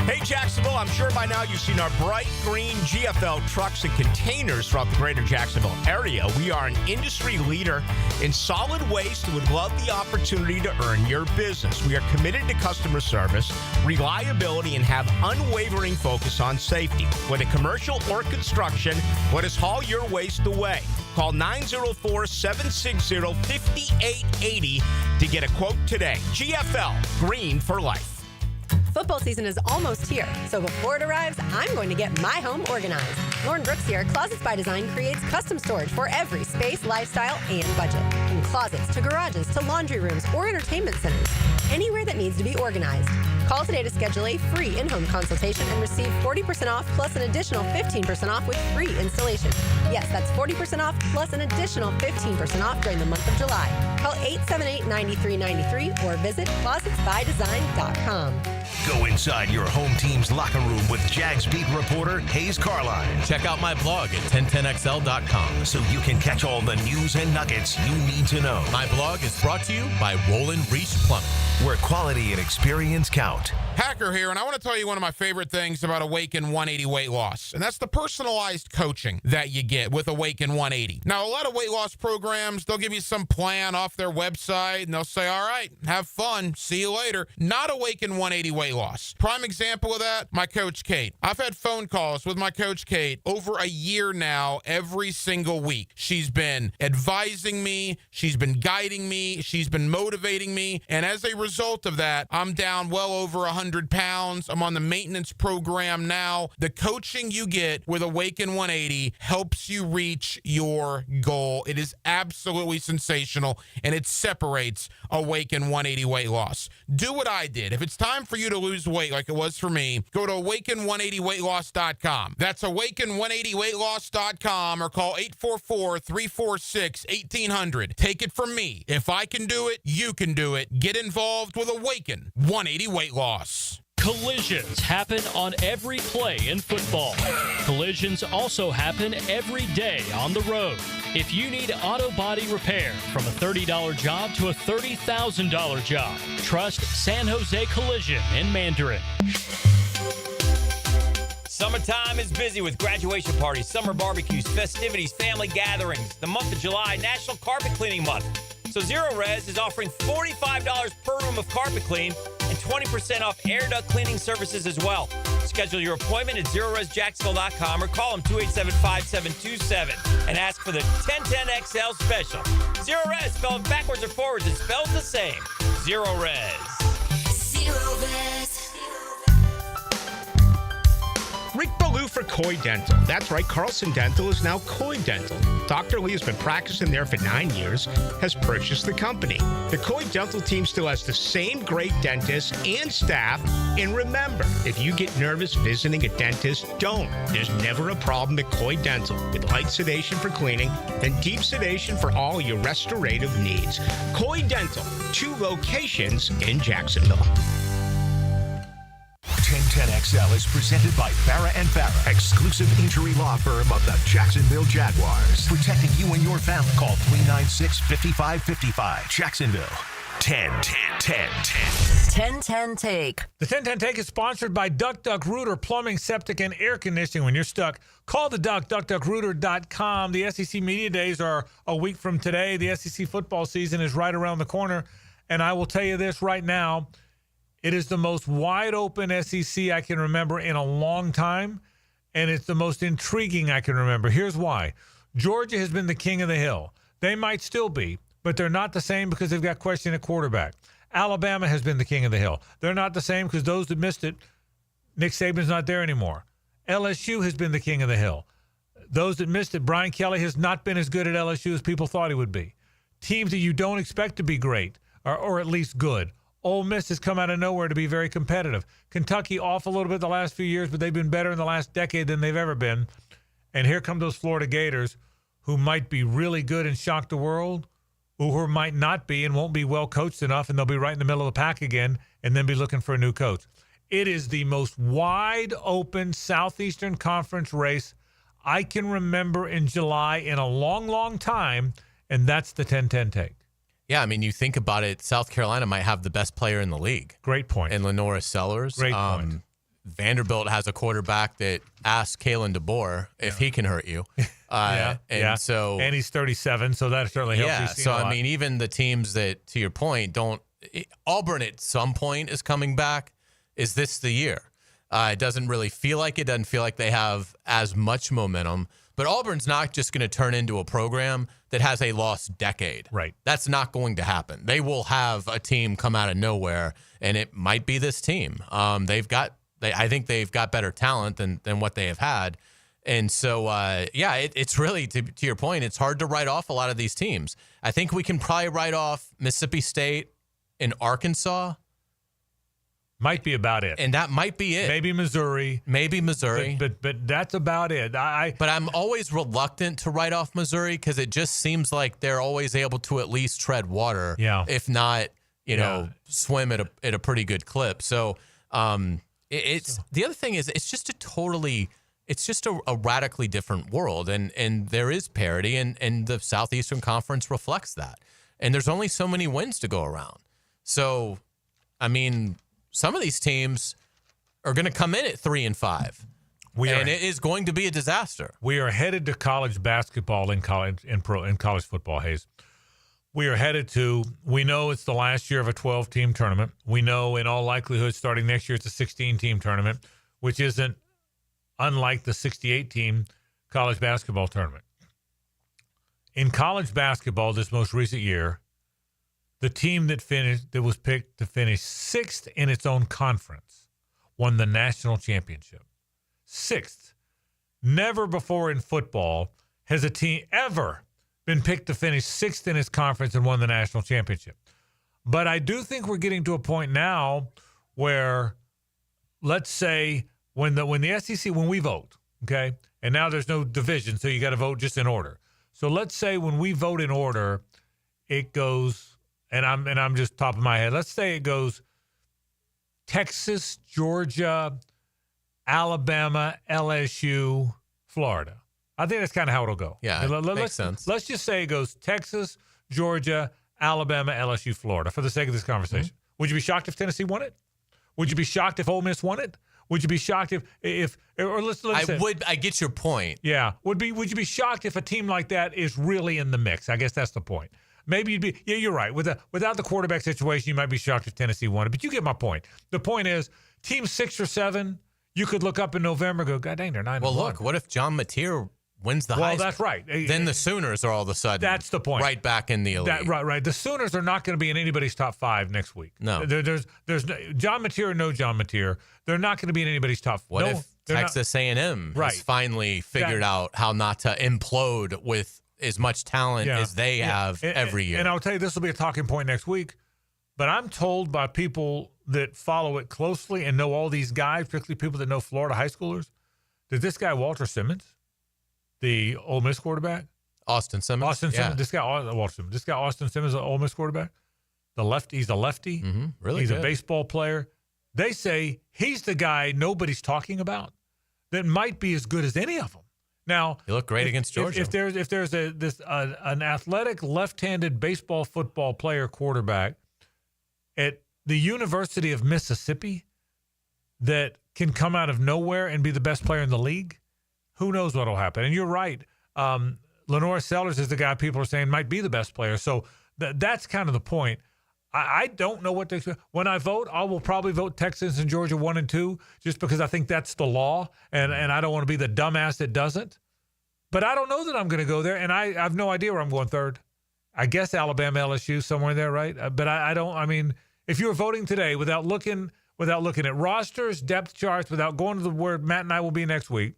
Hey, Jacksonville, I'm sure by now you've seen our bright green GFL trucks and containers throughout the greater Jacksonville area. We are an industry leader in solid waste and would love the opportunity to earn your business. We are committed to customer service, reliability, and have unwavering focus on safety. Whether commercial or construction, let us haul your waste away. Call 904-760-5880 to get a quote today. GFL, green for life. Football season is almost here, so before it arrives, I'm going to get my home organized. Lauren Brooks here. Closets by Design creates custom storage for every space, lifestyle, and budget. From closets to garages to laundry rooms or entertainment centers, anywhere that needs to be organized. Call today to schedule a free in-home consultation and receive 40% off plus an additional 15% off with free installation. Yes, that's 40% off plus an additional 15% off during the month of July. Call 878-9393 or visit closetsbydesign.com. Go inside your home team's locker room with Jags beat reporter Hayes Carline. Check out my blog at 1010XL.com so you can catch all the news and nuggets you need to know. My blog is brought to you by Roland Reach Plumbing, where quality and experience count. Hacker here, and I want to tell you one of my favorite things about Awaken 180 weight loss, and that's the personalized coaching that you get with Awaken 180. Now, a lot of weight loss programs, they'll give you some plan off their website, and they'll say, all right, have fun, see you later. Not Awaken 180 weight loss. Prime example of that, my coach Kate. I've had phone calls with my coach Kate over a year now, every single week. She's been advising me, she's been guiding me, she's been motivating me, and as a result of that, I'm down well over 100 pounds. I'm on the maintenance program now. The coaching you get with Awaken 180 helps you reach your goal. It is absolutely sensational, and it separates Awaken 180 weight loss. Do what I did. If it's time for you to lose weight like it was for me, go to awaken180weightloss.com. That's awaken180weightloss.com or call 844-346-1800. Take it from me. If I can do it, you can do it. Get involved with Awaken 180 weight loss. Collisions happen on every play in football. Collisions also happen every day on the road. If you need auto body repair, from a $30 job to a $30,000 job, trust San Jose Collision in Mandarin. Summertime is busy with graduation parties, summer barbecues, festivities, family gatherings. The month of July, National Carpet Cleaning Month. So Zero Res is offering $45 per room of carpet clean and 20% off air duct cleaning services as well. Schedule your appointment at ZeroResJacksonville.com or call them 287-5727 and ask for the 1010XL special. Zero Res, spelled backwards or forwards, it spells the same. Zero Res. Zero Res. Rick Ballou for Coy Dental. That's right, Carlson Dental is now Coy Dental. Dr. Lee has been practicing there for 9 years, has purchased the company. The Coy Dental team still has the same great dentist and staff. And remember, if you get nervous visiting a dentist, don't. There's never a problem at Coy Dental with light sedation for cleaning and deep sedation for all your restorative needs. Coy Dental, 2 locations in Jacksonville. 1010XL is presented by Farah and Farah, exclusive injury law firm of the Jacksonville Jaguars. Protecting you and your family. Call 396-5555. Jacksonville. 1010 Take. The 1010 Take is sponsored by Duck Duck Rooter Plumbing, Septic, and Air Conditioning. When you're stuck, call the Duck, duckduckrooter.com. The SEC Media Days are a week from today. The SEC football season is right around the corner. And I will tell you this right now. It is the most wide open SEC I can remember in a long time, and it's the most intriguing I can remember. Here's why. Georgia has been the king of the hill. They might still be, but they're not the same because they've got question at quarterback. Alabama has been the king of the hill. They're not the same because those that missed it, Nick Saban's not there anymore. LSU has been the king of the hill. Those that missed it, Brian Kelly has not been as good at LSU as people thought he would be. Teams that you don't expect to be great, or at least good. Ole Miss has come out of nowhere to be very competitive. Kentucky off a little bit the last few years, but they've been better in the last decade than they've ever been. And here come those Florida Gators who might be really good and shock the world, or who might not be and won't be well coached enough, and they'll be right in the middle of the pack again and then be looking for a new coach. It is the most wide open Southeastern Conference race I can remember in July in a long, long time, and that's the 10-10 take. Yeah, I mean, you think about it, South Carolina might have the best player in the league. Great point. And Lenora Sellers. Great point. Vanderbilt has a quarterback that asked Kalen DeBoer if he can hurt you. So, and he's 37, so that certainly helps. Yeah, so I mean, even the teams that, to your point, Auburn at some point is coming back. Is this the year? It doesn't really feel like it. Doesn't feel like they have as much momentum. But Auburn's not just going to turn into a program that has a lost decade. Right. That's not going to happen. They will have a team come out of nowhere, and it might be this team. I think they've got better talent than what they have had. And so, it's really, to your point, it's hard to write off a lot of these teams. I think we can probably write off Mississippi State and Arkansas. Might be about it. And that might be it. Maybe Missouri. But that's about it. But I'm always reluctant to write off Missouri because it just seems like they're always able to at least tread water. Yeah. If not, swim at a pretty good clip. So the other thing is it's just a radically different world, and there is parity, and the Southeastern Conference reflects that. And there's only so many wins to go around. So, I mean, some of these teams are going to come in at 3-5, and it is going to be a disaster. We are headed to college basketball and college football, Hayes. We are headed to, we know it's the last year of a 12-team tournament. We know in all likelihood starting next year it's a 16-team tournament, which isn't unlike the 68-team college basketball tournament. In college basketball this most recent year, the team that was picked to finish sixth in its own conference won the national championship. Sixth. Never before in football has a team ever been picked to finish sixth in its conference and won the national championship. But I do think we're getting to a point now where, let's say, when the SEC, when we vote, okay, and now there's no division, so you got to vote just in order. So let's say when we vote in order, it goes, and I'm just top of my head. Let's say it goes Texas, Georgia, Alabama, LSU, Florida. I think that's kind of how it'll go. Yeah, makes sense. Let's just say it goes Texas, Georgia, Alabama, LSU, Florida, for the sake of this conversation. Mm-hmm. Would you be shocked if Tennessee won it? Would you be shocked if Ole Miss won it? Would you be shocked if let's say, I get your point. Yeah. Would you be shocked if a team like that is really in the mix? I guess that's the point. Maybe you'd be, yeah, you're right. Without the quarterback situation, you might be shocked if Tennessee won it. But you get my point. The point is, team 6 or 7, you could look up in November and go, God dang, they're 9-1. Well, look, what if John Mateer wins the Heisman? Well, that's right. Then the Sooners are all of a sudden that's the point. Right back in the elite. Right. The Sooners are not going to be in anybody's top 5 next week. No. There's John Mateer or no John Mateer. They're not going to be in anybody's top 5. What if Texas A&M has finally figured out how not to implode with as much talent as they have every year? And I'll tell you, this will be a talking point next week, but I'm told by people that follow it closely and know all these guys, particularly people that know Florida high schoolers, that this guy Walter Simmons, the Ole Miss quarterback, Austin Simmons, this guy Austin Simmons, the Ole Miss quarterback, he's a lefty, really he's good. A baseball player. They say he's the guy nobody's talking about that might be as good as any of them. Now, he looked great against Georgia. If there's an athletic left-handed baseball football player quarterback at the University of Mississippi that can come out of nowhere and be the best player in the league, who knows what will happen? And you're right. Lenora Sellers is the guy people are saying might be the best player. So that's kind of the point. I don't know what to expect. When I vote, I will probably vote Texas and Georgia 1 and 2 just because I think that's the law, and I don't want to be the dumbass that doesn't. But I don't know that I'm going to go there, and I have no idea where I'm going third. I guess Alabama, LSU, somewhere in there, right? But I don't. I mean, if you were voting today without looking at rosters, depth charts, without going to where Matt and I will be next week,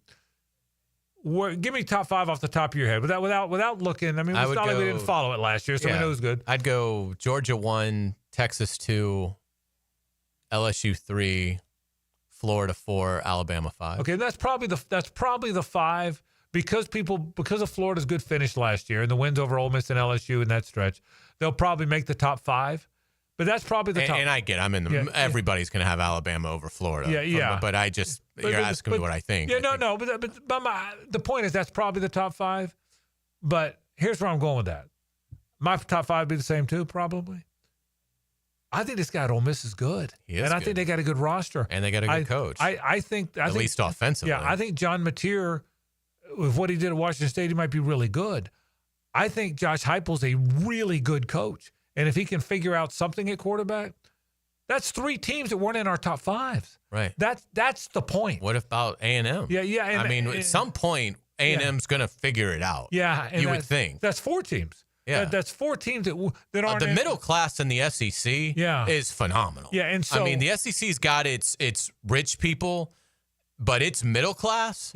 give me top 5 off the top of your head without looking. I mean, it's not like we didn't follow it last year, so we know who's good. I'd go Georgia 1, Texas 2, LSU 3, Florida 4, Alabama 5. Okay, that's probably the 5 because of Florida's good finish last year and the wins over Ole Miss and LSU in that stretch. They'll probably make the top 5. But that's probably the top. And I get I'm in the everybody's going to have Alabama over Florida. Yeah. But I just you're asking me what I think. Yeah, no. But the point is that's probably the top 5. But here's where I'm going with that. My top 5 would be the same too, probably. I think this guy at Ole Miss is good. I think they got a good roster. And they got a good coach. I think at least offensively. Yeah, I think John Mateer, with what he did at Washington State, he might be really good. I think Josh Heupel's a really good coach. And if he can figure out something at quarterback, that's 3 teams that weren't in our top 5s. Right. That's the point. What about A&M? Yeah. At some point, A&M's going to figure it out. Yeah. You would think. That's 4 teams. Yeah. That's 4 teams that aren't the middle class in the SEC is phenomenal. Yeah. And so, the SEC's got its rich people, but its middle class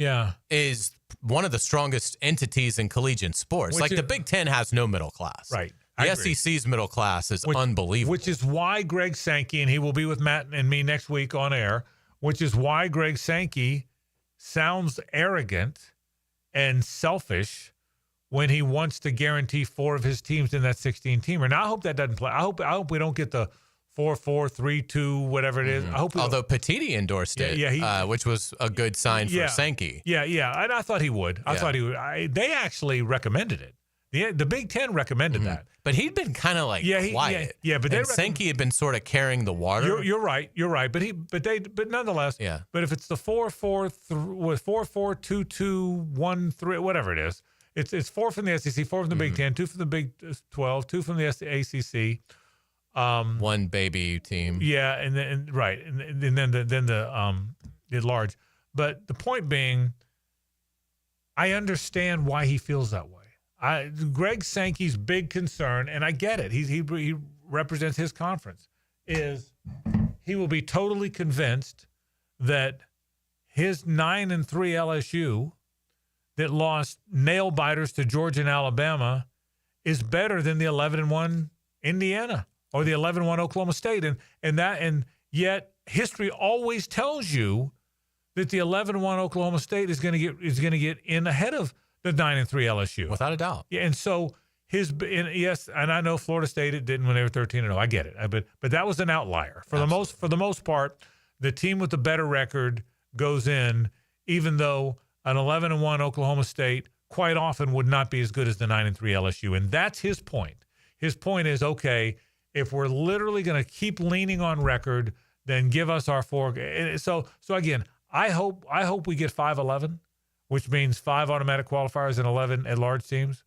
is one of the strongest entities in collegiate sports. The Big Ten has no middle class. Right. The SEC's middle class is unbelievable. Which is why Greg Sankey, and he will be with Matt and me next week on air, which is why Greg Sankey sounds arrogant and selfish when he wants to guarantee 4 of his teams in that 16-teamer. Now, I hope that doesn't play. I hope we don't get the 4-4-3-2, whatever it is. I hope. Although Petiti endorsed it, which was a good sign for Sankey. Yeah. And I thought he would. I thought he would. They actually recommended it. The Big Ten recommended that. But he'd been kind of quiet. Yeah, but Sankey had been sort of carrying the water. You're right. But nonetheless. Yeah. But if it's the 4-4-2-2-1-3, whatever it is, it's 4 from the SEC, 4 from the Big Ten, 2 from the Big 12, 2 from the ACC. One baby team. Yeah, and then the large. But the point being, I understand why he feels that way. Greg Sankey's big concern, and I get it, he represents his conference, is he will be totally convinced that his 9-3 LSU that lost nail biters to Georgia and Alabama is better than the 11-1 Indiana or the 11-1 Oklahoma State, and yet history always tells you that the 11-1 Oklahoma State is going to get in ahead of the 9-3 LSU, without a doubt. Yeah, and so and I know Florida State it didn't when they were 13-0. I get it, but that was an outlier for the most part. The team with the better record goes in, even though an 11-1 Oklahoma State quite often would not be as good as the 9-3 LSU, and that's his point. His point is, okay, if we're literally going to keep leaning on record, then give us our 4. So again, I hope we get 5-11. Which means 5 automatic qualifiers and 11 at-large teams.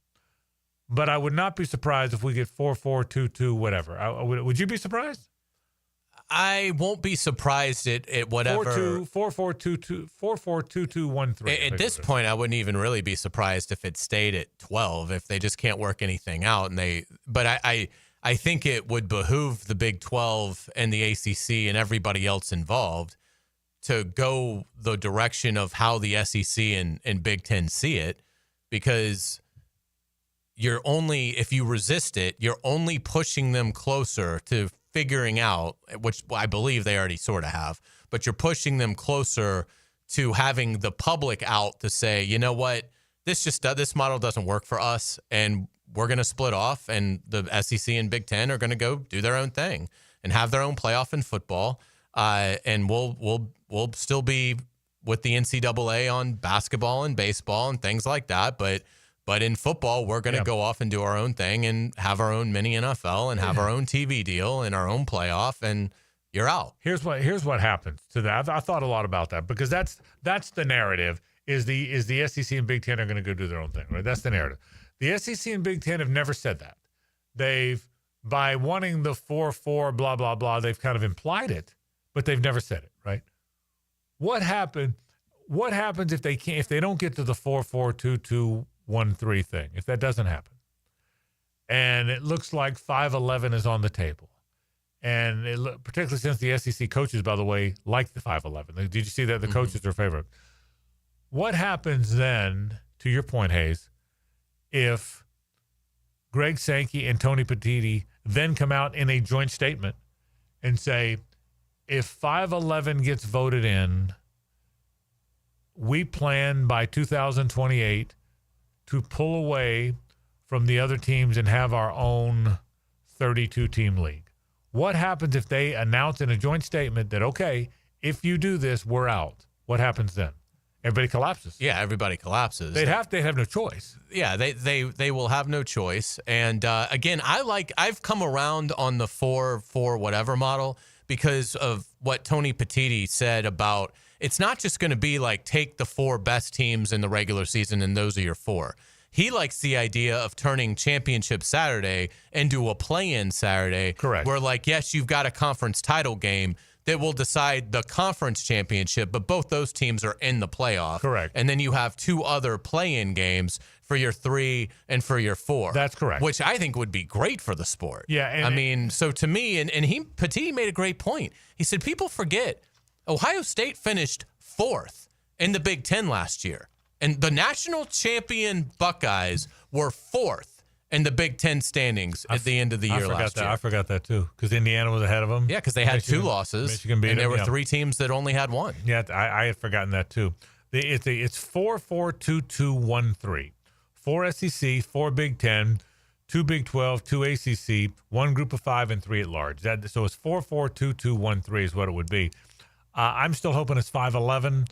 But I would not be surprised if we get 4-4-2-2, whatever. Would you be surprised? I won't be surprised at whatever. 4-4-2-2, 4-4-2-2-1-3. At this point, I wouldn't even really be surprised if it stayed at 12, if they just can't work anything out. But I think it would behoove the Big 12 and the ACC and everybody else involved to go the direction of how the SEC and Big Ten see it, because if you resist it, you're only pushing them closer to figuring out, which I believe they already sort of have, but you're pushing them closer to having the public out to say, you know what, this model doesn't work for us, and we're going to split off, and the SEC and Big Ten are going to go do their own thing and have their own playoff in football. And we'll still be with the NCAA on basketball and baseball and things like that. But in football, we're going to go off and do our own thing and have our own mini NFL and have our own TV deal and our own playoff, and you're out. Here's what happens to that. I thought a lot about that, because that's the narrative. Is the SEC and Big Ten are going to go do their own thing, right? That's the narrative. The SEC and Big Ten have never said that. They've by wanting the 4-4, blah, blah, blah, they've kind of implied it, but they've never said it, right? What happens if they don't get to the 4-4-2-2-1-3 thing, if that doesn't happen? And it looks like 5-11 is on the table. And particularly since the SEC coaches, by the way, like the 5-11. Did you see that? The coaches are favorite. What happens then, to your point, Hayes, if Greg Sankey and Tony Petitti then come out in a joint statement and say, if 5-11 gets voted in, we plan by 2028 to pull away from the other teams and have our own 32-team league. What happens if they announce in a joint statement that, okay, if you do this, we're out? What happens then? Everybody collapses. Yeah, everybody collapses. They'd have no choice. Yeah, they will have no choice. And again, I've come around on the 4-4 whatever model because of what Tony Petitti said about it's not just going to be like take the 4 best teams in the regular season and those are your 4. He likes the idea of turning Championship Saturday into a play-in Saturday. Correct. Where, like, yes, you've got a conference title game that will decide the conference championship, but both those teams are in the playoff. Correct. And then you have 2 other play-in games for your 3 and for your 4. That's correct. Which I think would be great for the sport. Yeah. So to me, and Petitti made a great point. He said, people forget, Ohio State finished 4th in the Big Ten last year. And the national champion Buckeyes were 4th in the Big Ten standings at the end of the year last year. I forgot that too, because Indiana was ahead of them. Yeah, because they had 2 losses, Michigan beat and there them, were 3 teams that only had 1. Yeah, I had forgotten that too. It's 4-4-2-2-1-3. 4 SEC, 4 Big Ten, 2 Big 12, 2 ACC, 1 Group of 5, and 3 at large. So it's 4-4-2-2-1-3 is what it would be. I'm still hoping it's 5-11.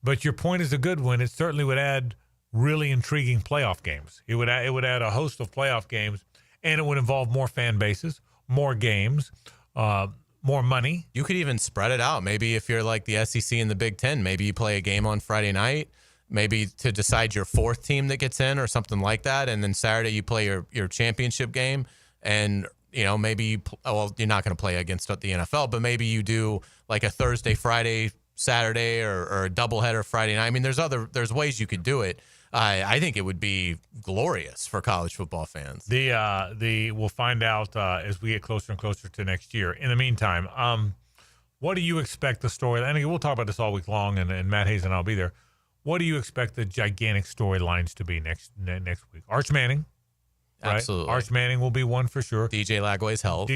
But your point is a good one. It certainly would add really intriguing playoff games. It would add a host of playoff games, and it would involve more fan bases, more games, more money. You could even spread it out. Maybe if you're like the SEC and the Big Ten, maybe you play a game on Friday night, maybe to decide your 4th team that gets in or something like that, and then Saturday you play your championship game, and maybe you're not going to play against the NFL, but maybe you do like a Thursday, Friday, Saturday or a doubleheader Friday night. I mean, there's ways you could do it. I think it would be glorious for college football fans. We'll find out as we get closer and closer to next year. In the meantime, what do you expect the story? And we'll talk about this all week long, and Matt Hayes and I'll be there. What do you expect the gigantic storylines to be next week? Arch Manning. Right? Absolutely. Arch Manning will be one for sure. DJ Lagway's health.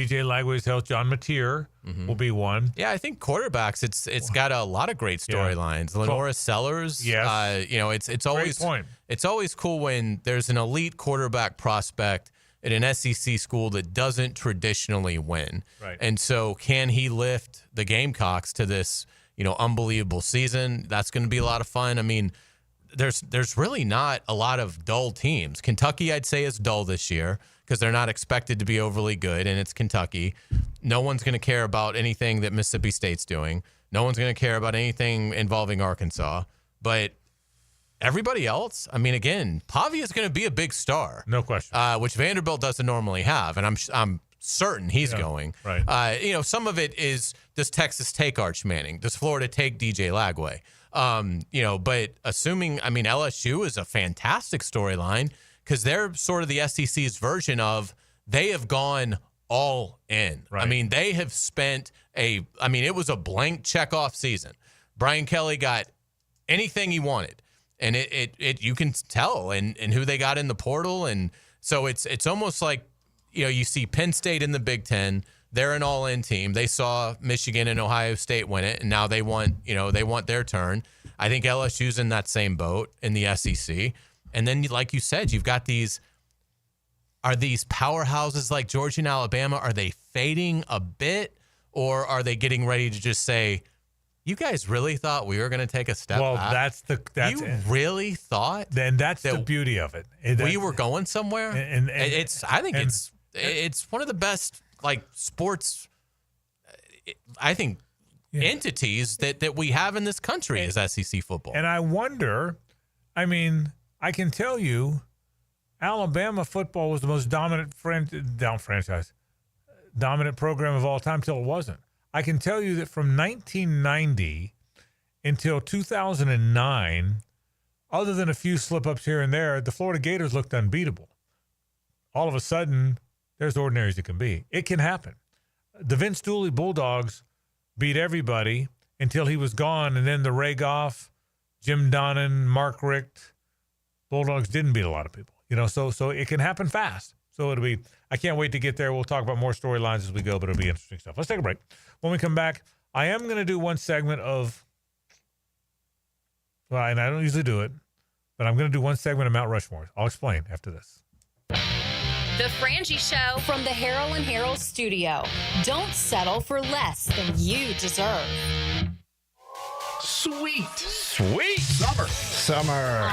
John Mateer will be one. Yeah, I think quarterbacks, it's got a lot of great storylines. Yeah. Lenora Sellers. Yes. It's always Great point. It's always cool when there's an elite quarterback prospect at an SEC school that doesn't traditionally win. Right. And so can he lift the Gamecocks to this, unbelievable season? That's going to be a lot of fun. I mean, there's really not a lot of dull teams. Kentucky, I'd say, is dull this year because they're not expected to be overly good, and it's Kentucky. No one's going to care about anything that Mississippi State's doing. No one's going to care about anything involving Arkansas. But everybody else, I mean, again, Pavia is going to be a big star. No question. Which Vanderbilt doesn't normally have, and I'm certain he's going. Right. Some of it is, does Texas take Arch Manning? Does Florida take DJ Lagway? But assuming, LSU is a fantastic storyline because they're sort of the SEC's version of they have gone all in. Right. They have spent it was a blank check off season. Brian Kelly got anything he wanted, and it you can tell and who they got in the portal, and so it's almost like you see Penn State in the Big Ten. They're an all-in team. They saw Michigan and Ohio State win it, and now they want their turn. I think LSU's in that same boat in the SEC. And then, like you said, you've got these powerhouses like Georgia and Alabama. Are they fading a bit, or are they getting ready to just say, you guys really thought we were going to take a step back? That's you really thought? Then that's the beauty of it. We were going somewhere? And it's one of the best sports, I think, entities that we have in this country is SEC football. And I wonder, I can tell you, Alabama football was the most dominant franchise, dominant program of all time till it wasn't. I can tell you that from 1990 until 2009, other than a few slip-ups here and there, the Florida Gators looked unbeatable. All of a sudden, they're as ordinary as it can be. It can happen. The Vince Dooley Bulldogs beat everybody until he was gone, and then the Ray Goff, Jim Donnan, Mark Richt, Bulldogs didn't beat a lot of people. So it can happen fast. So it'll be, I can't wait to get there. We'll talk about more storylines as we go, but it'll be interesting stuff. Let's take a break. When we come back, I am going to do one segment of, well, and I don't usually do it, but I'm going to do one segment of Mount Rushmore. I'll explain after this. The Frangie Show from the Harold and Harold studio. Don't settle for less than you deserve. Sweet summer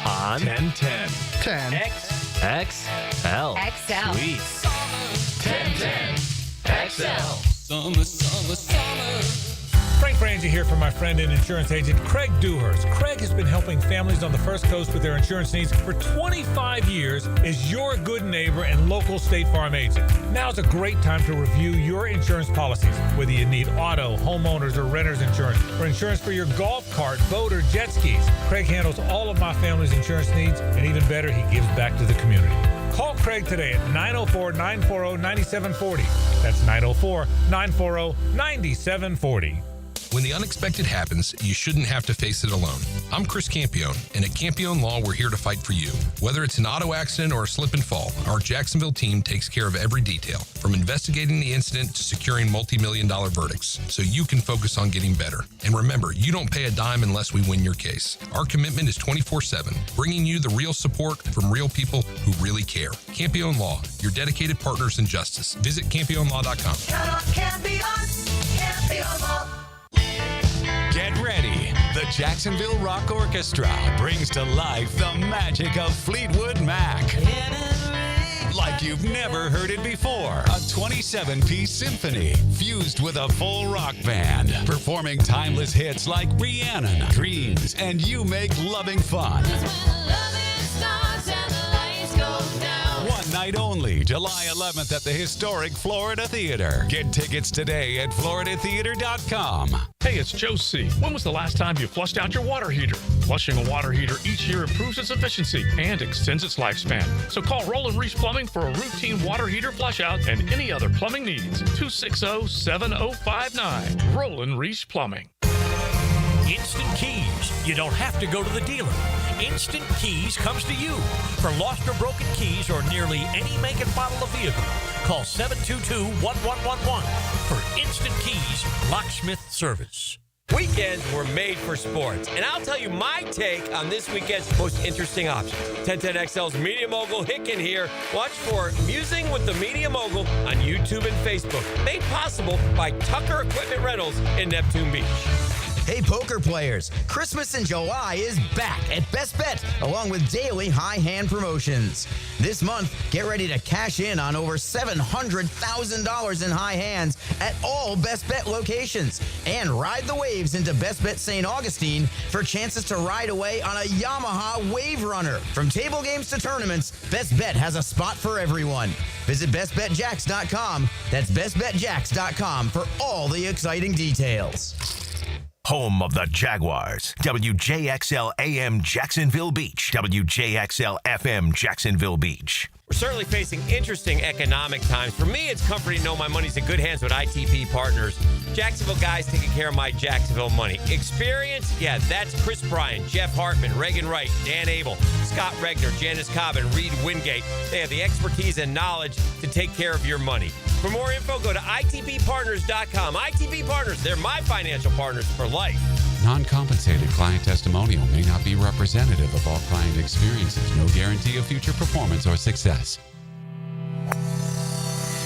on 1010 XL. Sweet 1010 XL. Frank Frangie here for my friend and insurance agent, Craig Dewhurst. Craig has been helping families on the First Coast with their insurance needs for 25 years as your good neighbor and local State Farm agent. Now's a great time to review your insurance policies, whether you need auto, homeowners, or renter's insurance, or insurance for your golf cart, boat, or jet skis. Craig handles all of my family's insurance needs, and even better, he gives back to the community. Call Craig today at 904-940-9740. That's 904-940-9740. When the unexpected happens, you shouldn't have to face it alone. I'm Chris Campione, and at Campione Law, we're here to fight for you. Whether it's an auto accident or a slip and fall, our Jacksonville team takes care of every detail, from investigating the incident to securing multi-million-dollar verdicts, so you can focus on getting better. And remember, you don't pay a dime unless we win your case. Our commitment is 24/7, bringing you the real support from real people who really care. Campione Law, your dedicated partners in justice. Visit CampioneLaw.com. Count on Campione Law. Get ready. The Jacksonville Rock Orchestra brings to life the magic of Fleetwood Mac. Like you've never heard it before. A 27-piece symphony fused with a full rock band, performing timeless hits like Rhiannon, Dreams, and You Make Loving Fun. One night only, July 11th at the historic Florida Theater. Get tickets today at floridatheater.com. Hey, it's Joe C. When was the last time you flushed out your water heater? Flushing a water heater each year improves its efficiency and extends its lifespan. So call Roland Reese Plumbing for a routine water heater flush out and any other plumbing needs. 260-7059. Roland Reese Plumbing. Instant Keys. You don't have to go to the dealer. Instant Keys comes to you. For lost or broken keys or nearly any make and model of vehicle, call 722-1111 for Instant Keys locksmith service. Weekends were made for sports, and I'll tell you my take on this weekend's most interesting options. 1010XL's Media Mogul Hicken here. Watch for Musing with the Media Mogul on YouTube and Facebook. Made possible by Tucker Equipment Rentals in Neptune Beach. Hey, poker players, Christmas in July is back at Best Bet, along with daily high hand promotions. This month, get ready to cash in on over $700,000 in high hands at all Best Bet locations. And ride the waves into Best Bet St. Augustine for chances to ride away on a Yamaha Wave Runner. From table games to tournaments, Best Bet has a spot for everyone. Visit BestBetJax.com. That's BestBetJax.com for all the exciting details. Home of the Jaguars. WJXL AM Jacksonville Beach. WJXL FM Jacksonville Beach. We're certainly facing interesting economic times. For me, it's comforting to know my money's in good hands with ITP Partners. Jacksonville guys taking care of my Jacksonville money. Experience? Yeah, that's Chris Bryan, Jeff Hartman, Reagan Wright, Dan Abel, Scott Regner, Janice Cobb, and Reed Wingate. They have the expertise and knowledge to take care of your money. For more info, go to itppartners.com. ITP Partners, they're my financial partners for life. Non-compensated client testimonial may not be representative of all client experiences. No guarantee of future performance or success.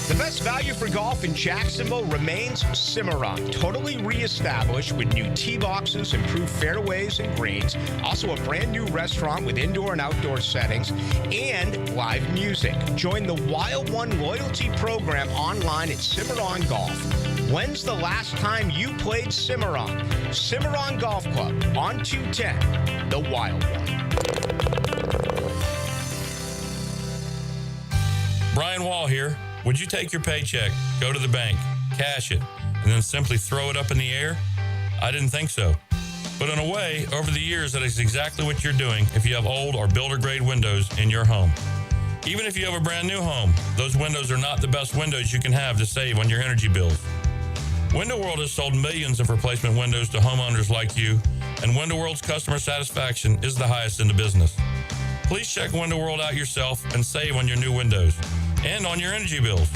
The best value for golf in Jacksonville remains Cimarron. Totally reestablished with new tee boxes, improved fairways and greens. Also a brand new restaurant with indoor and outdoor settings and live music. Join the Wild One loyalty program online at Cimarron Golf. When's the last time you played Cimarron? Cimarron Golf Club on 210, the Wild One. Brian Wall here. Would you take your paycheck, go to the bank, cash it, and then simply throw it up in the air? I didn't think so. But in a way, over the years, that is exactly what you're doing if you have old or builder-grade windows in your home. Even if you have a brand new home, those windows are not the best windows you can have to save on your energy bills. Window World has sold millions of replacement windows to homeowners like you, and Window World's customer satisfaction is the highest in the business. Please check Window World out yourself and save on your new windows and on your energy bills.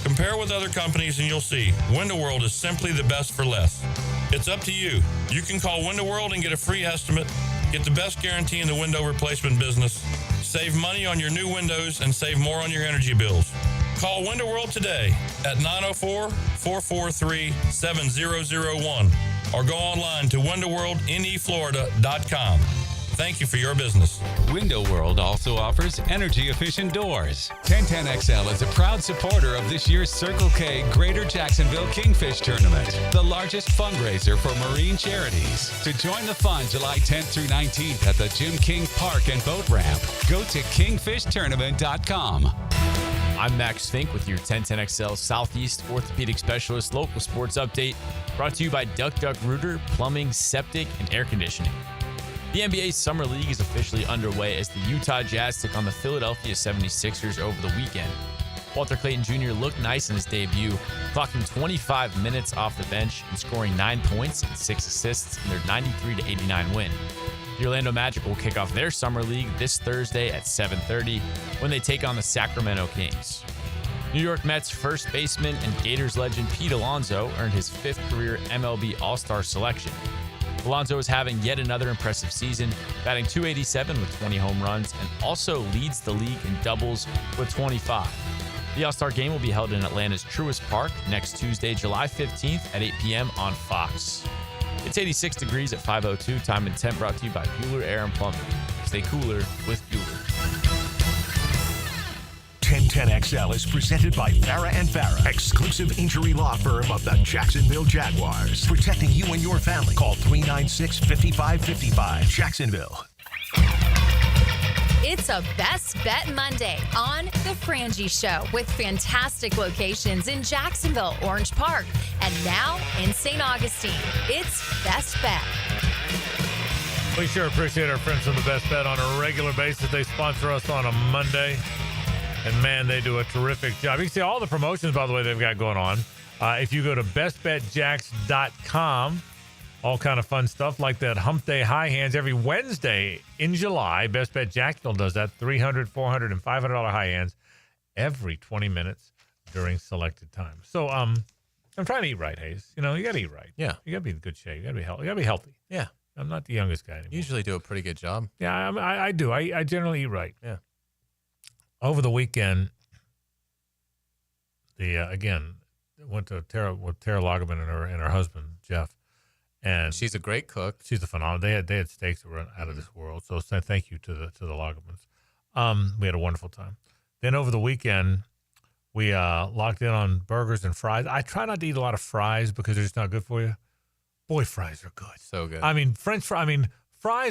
Compare with other companies and you'll see Window World is simply the best for less. It's up to you. You can call Window World and get a free estimate, get the best guarantee in the window replacement business, save money on your new windows, and save more on your energy bills. Call Window World today at 904-443-7001 or go online to windowworldneflorida.com. Thank you for your business. Window World also offers energy-efficient doors. 1010XL is a proud supporter of this year's Circle K Greater Jacksonville Kingfish Tournament, the largest fundraiser for marine charities. To join the fun July 10th through 19th at the Jim King Park and Boat Ramp, go to kingfishtournament.com. I'm Max Fink with your 1010XL Southeast Orthopedic Specialist local sports update, brought to you by Duck Duck Rooter Plumbing, Septic, and Air Conditioning. The NBA Summer League is officially underway as the Utah Jazz took on the Philadelphia 76ers over the weekend. Walter Clayton Jr. looked nice in his debut, clocking 25 minutes off the bench and scoring 9 points and 6 assists in their 93-89 win. The Orlando Magic will kick off their Summer League this Thursday at 7:30 when they take on the Sacramento Kings. New York Mets first baseman and Gators legend Pete Alonso earned his 5th career MLB All-Star selection. Alonso is having yet another impressive season, batting .287 with 20 home runs and also leads the league in doubles with 25. The All-Star Game will be held in Atlanta's Truist Park next Tuesday, July 15th at 8 p.m. on Fox. It's 86 degrees at 5:02. Time and temp brought to you by Bueller Air and Plumbing. Stay cooler with Bueller. 1010XL is presented by Farah and Farah, exclusive injury law firm of the Jacksonville Jaguars. Protecting you and your family. Call 396-5555. Jacksonville. It's a Best Bet Monday on The Frangie Show with fantastic locations in Jacksonville, Orange Park, and now in St. Augustine. It's Best Bet. We sure appreciate our friends from the Best Bet on a regular basis. They sponsor us on a Monday. And, man, they do a terrific job. You can see all the promotions, by the way, they've got going on. If you go to bestbetjacks.com, all kind of fun stuff like that Hump Day High Hands every Wednesday in July. Best Bet Jacksonville does that. $300, $400, and $500 high hands every 20 minutes during selected times. So I'm trying to eat right, Hayes. You know, you got to eat right. Yeah. You got to be in good shape. You got to be healthy. You got to be healthy. Yeah. I'm not the youngest guy anymore. You usually do a pretty good job. Yeah, I do. I generally eat right. Yeah. Over the weekend, again, went to Tara Lagerman and her husband Jeff, and she's a great cook. She's a phenomenal. They had steaks that were out of this world. So thank you to the Lagermans. We had a wonderful time. Then over the weekend, we locked in on burgers and fries. I try not to eat a lot of fries because they're just not good for you. Boy, fries are good. So good. I mean, fries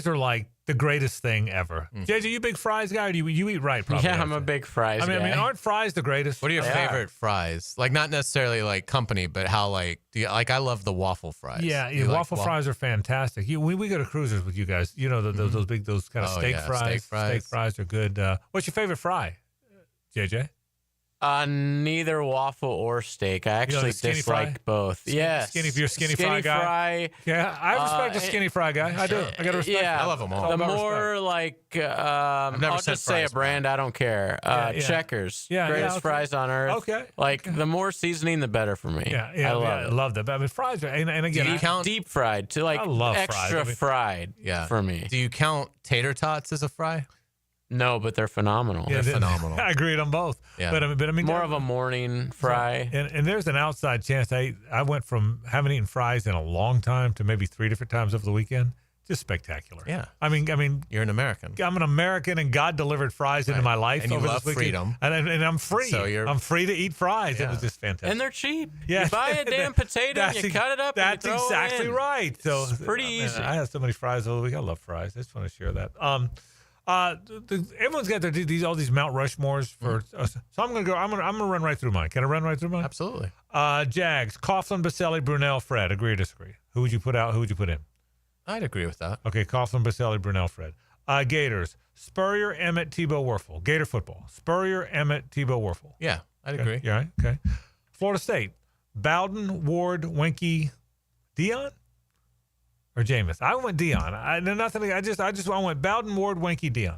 are like the greatest thing ever. JJ, you a big fries guy, or do you eat right? Probably. Yeah, I'm a big fries guy. I mean, aren't fries the greatest? What are your favorite fries? Like, not necessarily like company, but how like I love the waffle fries. Yeah, waffle fries are fantastic. We go to cruisers with you guys. You know those big kind of steak fries. Steak fries are good. What's your favorite fry, JJ? Neither waffle or steak. I actually dislike both. Yeah, you're a skinny fry guy. Yeah, I respect a skinny fry guy. I do. I got to respect. Yeah, I love them all. The more like, I'll just say a brand. I don't care. Checkers. Yeah, greatest fries on earth. Okay. Like the more seasoning, the better for me. Yeah, I love that. But I mean, fries are, and again, do you count deep fried to like extra fried? Yeah, for me. Do you count tater tots as a fry? No, but they're phenomenal. Yeah, they're phenomenal. I agreed on both. Yeah. But I mean, more of a morning fry. And there's an outside chance I went from haven't eaten fries in a long time to maybe 3 different times over the weekend. Just spectacular. Yeah. I mean, you're an American. I'm an American, and God delivered fries into my life. And you over love this weekend. freedom. And I'm free. So I'm free to eat fries. Yeah. It was just fantastic. And they're cheap. Yeah. You buy a damn potato, and you cut it up, That's and you throw exactly it in. right. So it's pretty easy. I had so many fries over the week. I love fries. I just want to share that. Everyone's got all these Mount Rushmores for. So I'm gonna go. I'm gonna run right through mine. Can I run right through mine? Absolutely. Jags: Coughlin, Baselli, Brunell, Fred. Agree or disagree? Who would you put out? Who would you put in? I'd agree with that. Okay, Coughlin, Baselli, Brunell, Fred. Gators: Spurrier, Emmett, Tebow, Werfel. Gator football: Spurrier, Emmett, Tebow, Werfel. Yeah, I'd Okay. agree. Yeah, right. Okay. Florida State: Bowden, Ward, Winkie, Dion, or Jameis. I went Dion. I went Bowden, Ward, Winkie, Dion.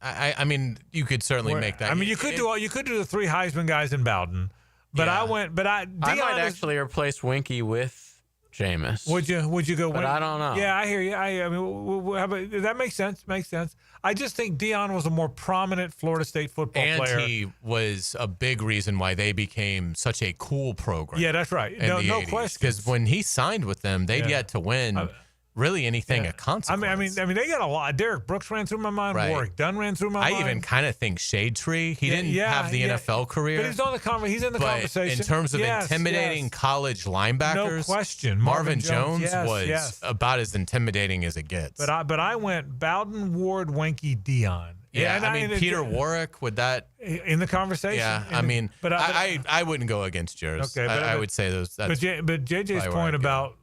I mean, you could certainly make that. I mean, you could do the 3 Heisman guys in Bowden, but Yeah. I might actually replace Winkie with Jameis. Would you go? But I don't know. Yeah, I hear you. I mean, how about, that makes sense. Makes sense. I just think Dion was a more prominent Florida State football player. And he was a big reason why they became such a cool program. Yeah, that's right. In No the 80s. question. Because when he signed with them, they'd yet to win really anything of consequence. I mean, they got a lot. Derek Brooks ran through my mind. Right. Warwick Dunn ran through my mind. I even kind of think Shade Tree. He didn't have the NFL career. But he's on the he's in the but conversation. in terms of intimidating college linebackers, no question. Marvin Jones yes, was yes. about as intimidating as it gets. But I went Bowden, Ward, Winkie, Dion. Yeah, and I mean, Peter Warwick, would that in the conversation? Yeah, I mean, but I wouldn't go against yours. Okay, I would say those. That's but JJ's probably where point I'd go. about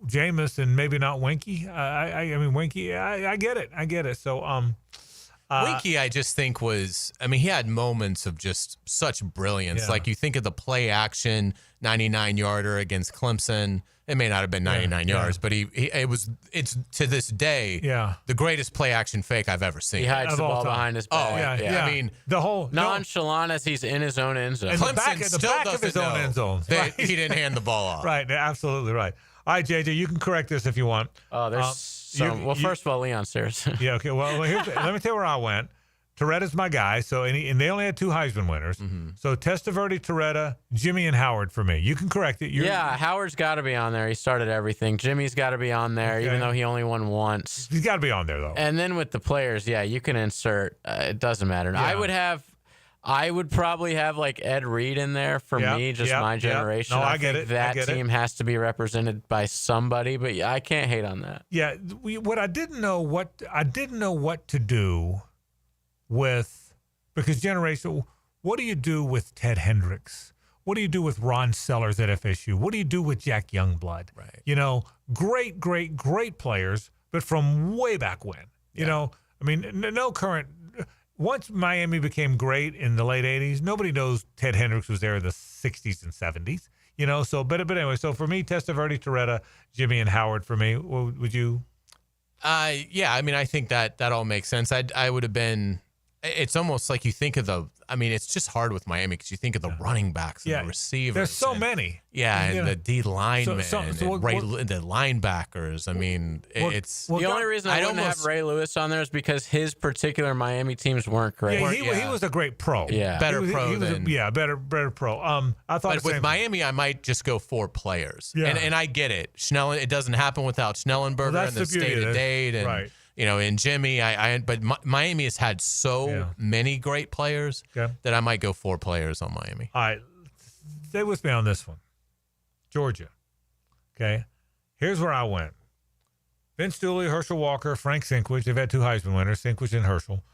Jameis and maybe not Winkie. I mean Winkie. I get it. So Winkie, I just think was. I mean, he had moments of just such brilliance. Yeah. Like you think of the play action 99-yarder against Clemson. It may not have been 99 yards, but it's to this day the greatest play action fake I've ever seen. He hides the ball behind his back. Oh, yeah. I mean, the whole nonchalant as he's in his own end zone. Clemson the back of his own end zone. That he didn't hand the ball off. Right, absolutely right. All right, JJ, you can correct this if you want. Oh, there's first of all, Leon Sayers. Yeah, okay. Well, let me tell you where I went. Toretta's my guy. So and they only had 2 Heisman winners. Mm-hmm. So Testaverde, Toretta, Jimmy, and Howard for me. You can correct it. Howard's got to be on there. He started everything. Jimmy's got to be on there, even though he only won once. He's got to be on there though. And then with the players, you can insert. It doesn't matter. Yeah. I would probably have like Ed Reed in there for me, just my generation. No, I get think it. That I get team has to be represented by somebody, but I can't hate on that. Yeah, what I didn't know what to do with, because generation. What do you do with Ted Hendricks? What do you do with Ron Sellers at FSU? What do you do with Jack Youngblood? Right. You know, great players, but from way back when. You know, I mean, no current. Once Miami became great in the late 80s, nobody knows Ted Hendricks was there in the 60s and 70s. You know, so but anyway, so for me, Testaverde, Toretta, Jimmy, and Howard for me. Would you? Yeah, I mean, I think that all makes sense. I would have been. It's almost like you think of the. I mean, it's just hard with Miami because you think of the running backs and the receivers. There's so many. Yeah, and the D linemen and the linebackers. I mean, it's the only reason I wouldn't have Ray Lewis on there is because his particular Miami teams weren't great. Yeah, he was a great pro. Yeah, better he pro than better pro. I thought. But with Miami, I might just go 4 players. Yeah. And I get it. It doesn't happen without Schnellenberger and the state of date and. Right. You know, and Jimmy, but Miami has had so many great players that I might go 4 players on Miami. All right, stay with me on this one. Georgia. Okay, here's where I went. Vince Dooley, Herschel Walker, Frank Sinkwich. They've had 2 Heisman winners, Sinkwich and Herschel.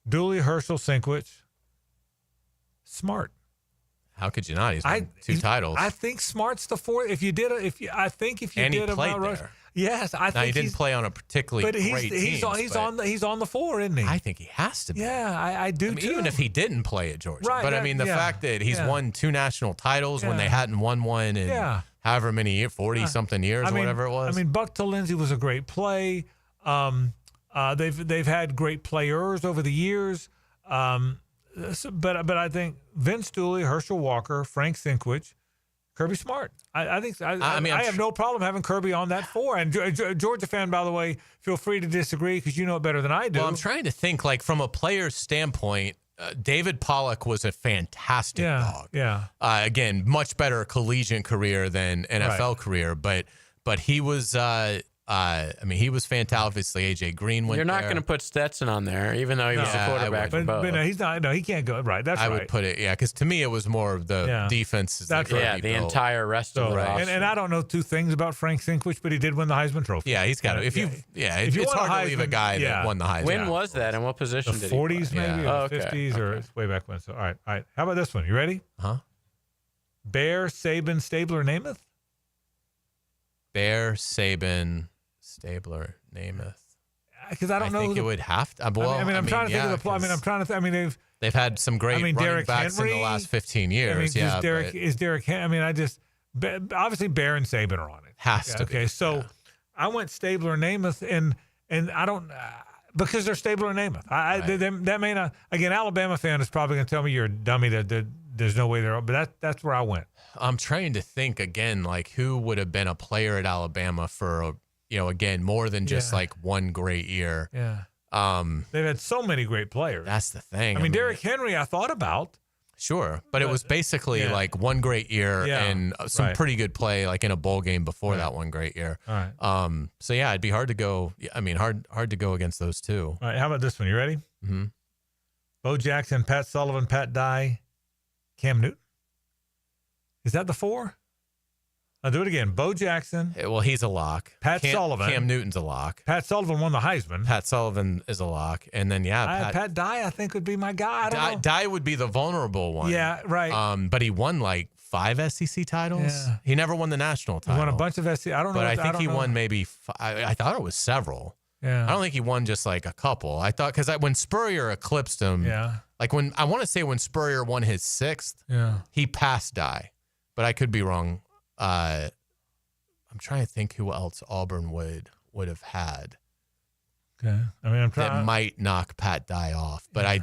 Dooley, Herschel, Sinkwich. Smart. How could you not? He's won 2 titles. I think Smart's the 4th. If you did he played there. Yes, I think he didn't play on a particularly great team. He's on the 4, isn't he? I think he has to be. Yeah, I do too. Even if he didn't play at Georgia. Right, but I mean, the fact that he's won 2 national titles when they hadn't won one in however many years, 40-something years or whatever it was. I mean, Buck to Lindsey was a great play. They've had great players over the years. But I think Vince Dooley, Herschel Walker, Frank Sinkwich, Kirby Smart. I think I have no problem having Kirby on that 4. And Georgia fan, by the way, feel free to disagree because you know it better than I do. Well, I'm trying to think, like, from a player's standpoint, David Pollock was a fantastic dog. Yeah. Again, much better collegiate career than NFL career, but he was I mean, he was fantastic. Obviously, A.J. Green went You're not there. going to put Stetson on there, even though he was the quarterback for both. But no, he's not. No, he can't go. Right, that's I right. would put it, because to me, it was more of the defense. That's right. The entire rest of the roster. And I don't know two things about Frank Sinkwich, but he did win the Heisman Trophy. Yeah, he's got it. It's hard to leave a guy that won the Heisman. When was that, and what position the did he 40s play? maybe, or the 50s, or it's way back when. So, all right. How about this one? You ready? Bear, Saban, Stabler, Namath? Bear, Saban, Stabler, Namath. Because I don't know. I think it would have to. Well, I'm trying to think of the plot. I'm trying to. They've had some great running Derrick backs Henry, in the last 15 years. Is Derrick? Obviously Bear and Saban are on it. Has to. Okay, so I went Stabler and Namath, and I don't because they're Stabler and Namath. That may not. Again, Alabama fan is probably going to tell me you're a dummy. That there's no way they're. But that's where I went. I'm trying to think again, like who would have been a player at Alabama for again more than just like one great year. Yeah. They've had so many great players. That's the thing. I mean, Derrick Henry, I thought about. Sure, but it was basically like one great year and some pretty good play, like in a bowl game before that one great year. All right. So yeah, it'd be hard to go. I mean, hard to go against those two. All right. How about this one? You ready? Mm-hmm. Bo Jackson, Pat Sullivan, Pat Dye, Cam Newton. Is that the four? I'll do it again. Bo Jackson. Well, he's a lock. Pat Sullivan. Cam Newton's a lock. Pat Sullivan won the Heisman. Pat Sullivan is a lock. And then, Pat Dye, I think, would be my guy. I don't know. Dye would be the vulnerable one. Yeah, right. But he won like 5 SEC titles. Yeah. He never won the national title. He won a bunch of SEC. I don't know. But I think he won maybe I thought it was several. Yeah. I don't think he won just like a couple. I thought because when Spurrier eclipsed him, like when I want to say when Spurrier won his 6th, he passed Dye. But I could be wrong. I'm trying to think who else Auburn would have had. Okay. I mean, I'm trying that might knock Pat Dye off, but I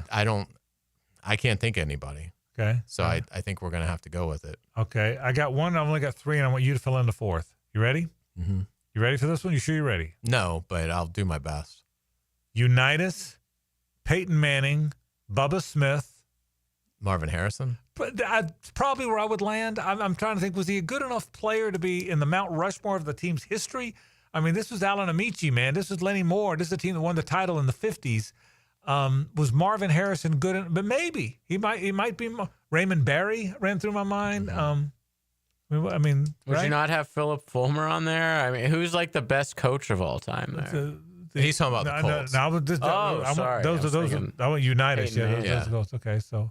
can't think of anybody. Okay. So I think we're gonna have to go with it. Okay. I got one. I've only got 3, and I want you to fill in the 4th. You ready? Mm-hmm. You ready for this one? You sure you're ready? No, but I'll do my best. Unitas, Peyton Manning, Bubba Smith, Marvin Harrison. But that's probably where I would land. I'm trying to think, was he a good enough player to be in the Mount Rushmore of the team's history? I mean, this was Alan Amici, man. This was Lenny Moore. This is a team that won the title in the 50s. Was Marvin Harrison good? But maybe. He might be. Raymond Barry ran through my mind. I mean, would you not have Philip Fulmer on there? I mean, who's like the best coach of all time there? He's talking about the Colts. Sorry. Those I want Unitas. Those. Okay, so.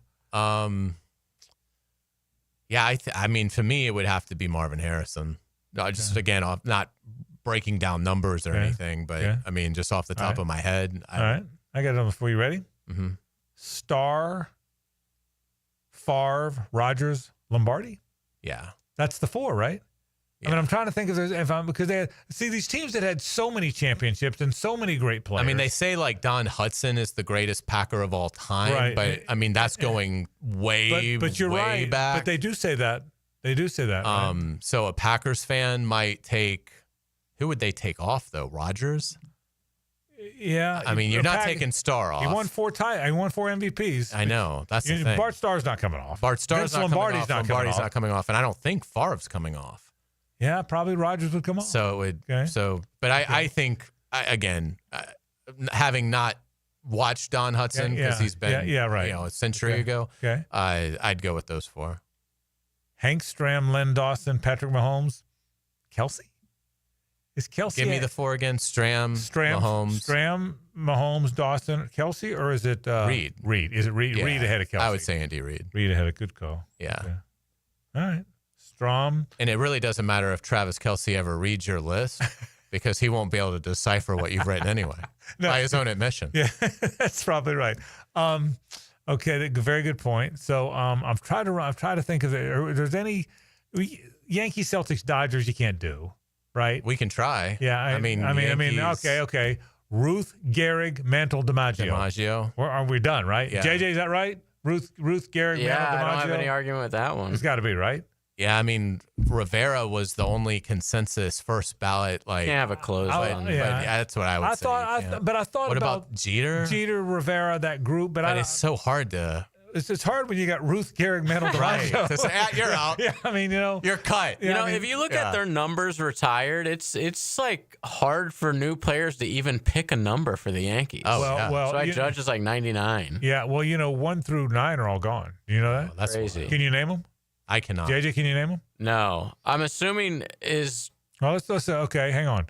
Yeah, I mean, for me, it would have to be Marvin Harrison. No, just again, not breaking down numbers or anything, but I mean, just off the top of my head. All right, I got it for you. Ready? Mm-hmm. Starr, Favre, Rodgers, Lombardi. Yeah, that's the 4, right? Yeah. I mean, I'm trying to think because they had, these teams that had so many championships and so many great players. I mean, they say like Don Hudson is the greatest Packer of all time, right. But I mean that's going way, but you're way right. back. But they do say that. Right? So a Packers fan might take. Who would they take off though? Rodgers. Yeah, I mean, you're not taking Starr off. He won 4 MVPs. I know that's the thing. Bart Starr's not coming off. Bart Starr's not coming off. Lombardi's not coming off, and I don't think Favre's coming off. Yeah, probably Rodgers would come off. So it would. Okay. But I think again, having not watched Don Hudson because he's been right, a century ago. Okay, I'd go with those 4. Hank Stram, Len Dawson, Patrick Mahomes, Kelsey. Is Kelsey? Give me the 4 again. Stram, Mahomes, Dawson, Kelsey, or is it Reed? Reed. Is it Reed? Yeah, Reed ahead of Kelsey. I would say Andy Reid. Reed ahead of good call. Yeah. Okay. All right. Strom. And it really doesn't matter if Travis Kelsey ever reads your list because he won't be able to decipher what you've written anyway, by his own admission. Yeah, that's probably right. Okay, very good point. So I'm trying to think if there's any Yankees, Celtics, Dodgers you can't do, right? We can try. Yeah, I mean, okay. Ruth, Gehrig, Mantle, DiMaggio. Are we done, right? Yeah. JJ, is that right? Ruth, Gehrig, Mantle, DiMaggio. Yeah, I don't have any argument with that one. It's got to be right. Yeah, I mean, Rivera was the only consensus first ballot. Like, can't have a close one. Yeah, that's what I would say. But I thought what about Jeter? Jeter, Rivera, that group. But it's so hard to. it's hard when you got Ruth Gehrig, Mantle, Right. You're out. Yeah, I mean, you're cut. If you look at their numbers retired, it's like hard for new players to even pick a number for the Yankees. Oh, so I judge is like 99. Yeah, well, 1 through 9 are all gone. Do you know that? That's crazy. Can you name them? I cannot. JJ, can you name them? No, I'm assuming is. Well, let's okay. Hang on.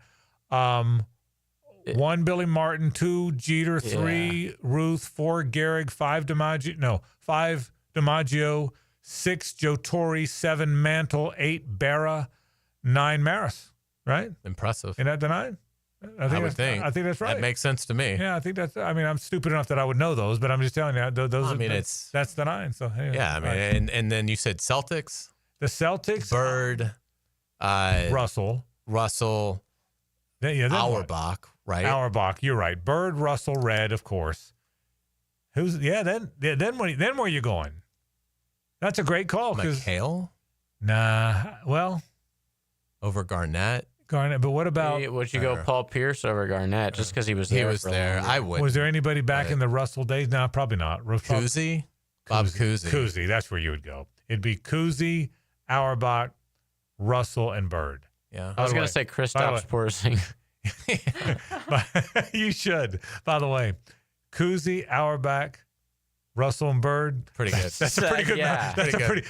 1 Billy Martin, 2 Jeter, 3 Ruth, 4 Gehrig, 5 DiMaggio, 6 Joe Torre, 7 Mantle, 8 Berra, 9 Maris. Right? Impressive. Isn't that the 9? I would think. I think that's right. That makes sense to me. Yeah, I think that's. I mean, I'm stupid enough that I would know those, but I'm just telling you, those. I mean, that's the 9. So anyway, yeah, I mean, and then you said Celtics. The Celtics. Bird. Russell. Auerbach. Right. Auerbach. You're right. Bird, Russell, Red, of course. Then where are you going? That's a great call. McHale? Nah. Well, over Garnett. But what about? Would you go Paul Pierce over Garnett just because he was there? He was there. I would. Was there anybody back in the Russell days? No, probably not. Cousy? Bob Cousy. Cousy. That's where you would go. It'd be Cousy, Auerbach, Russell, and Bird. Yeah. I was going to say Kristaps Porzingis. You should. By the way, Cousy, Auerbach, Russell, and Bird. Pretty good. That's a pretty good. Yeah.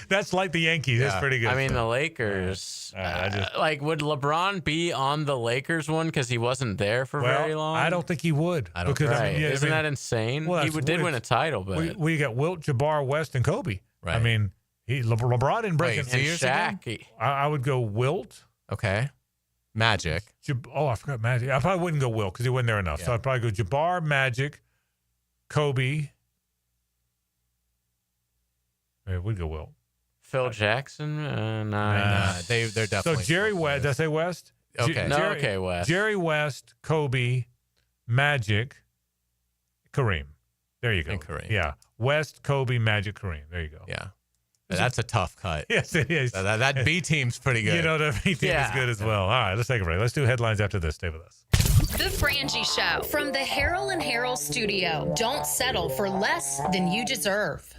That's like the Yankees. Yeah. That's pretty good. I mean, the Lakers. Would LeBron be on the Lakers one because he wasn't there for very long? I don't think he would. Isn't that insane? Well, he did win a title, but we got Wilt, Jabbar, West, and Kobe. Right. I mean, LeBron didn't break it. And Shaq. I would go Wilt. Okay. Magic. I forgot Magic. I probably wouldn't go Wilt because he wasn't there enough. Yeah. So I'd probably go Jabbar, Magic, Kobe. We'd go Wilt. Phil Jackson? They're definitely. So Jerry West. Did I say West? Okay. West. Jerry West, Kobe, Magic, Kareem. There you go. And Kareem. Yeah. West, Kobe, Magic, Kareem. There you go. Yeah. That's a tough cut. Yes, it is. That B team's pretty good. The B team is good as well. All right, let's take a break. Let's do headlines after this. Stay with us. The Frangie Show from the Harrell and Harrell studio. Don't settle for less than you deserve.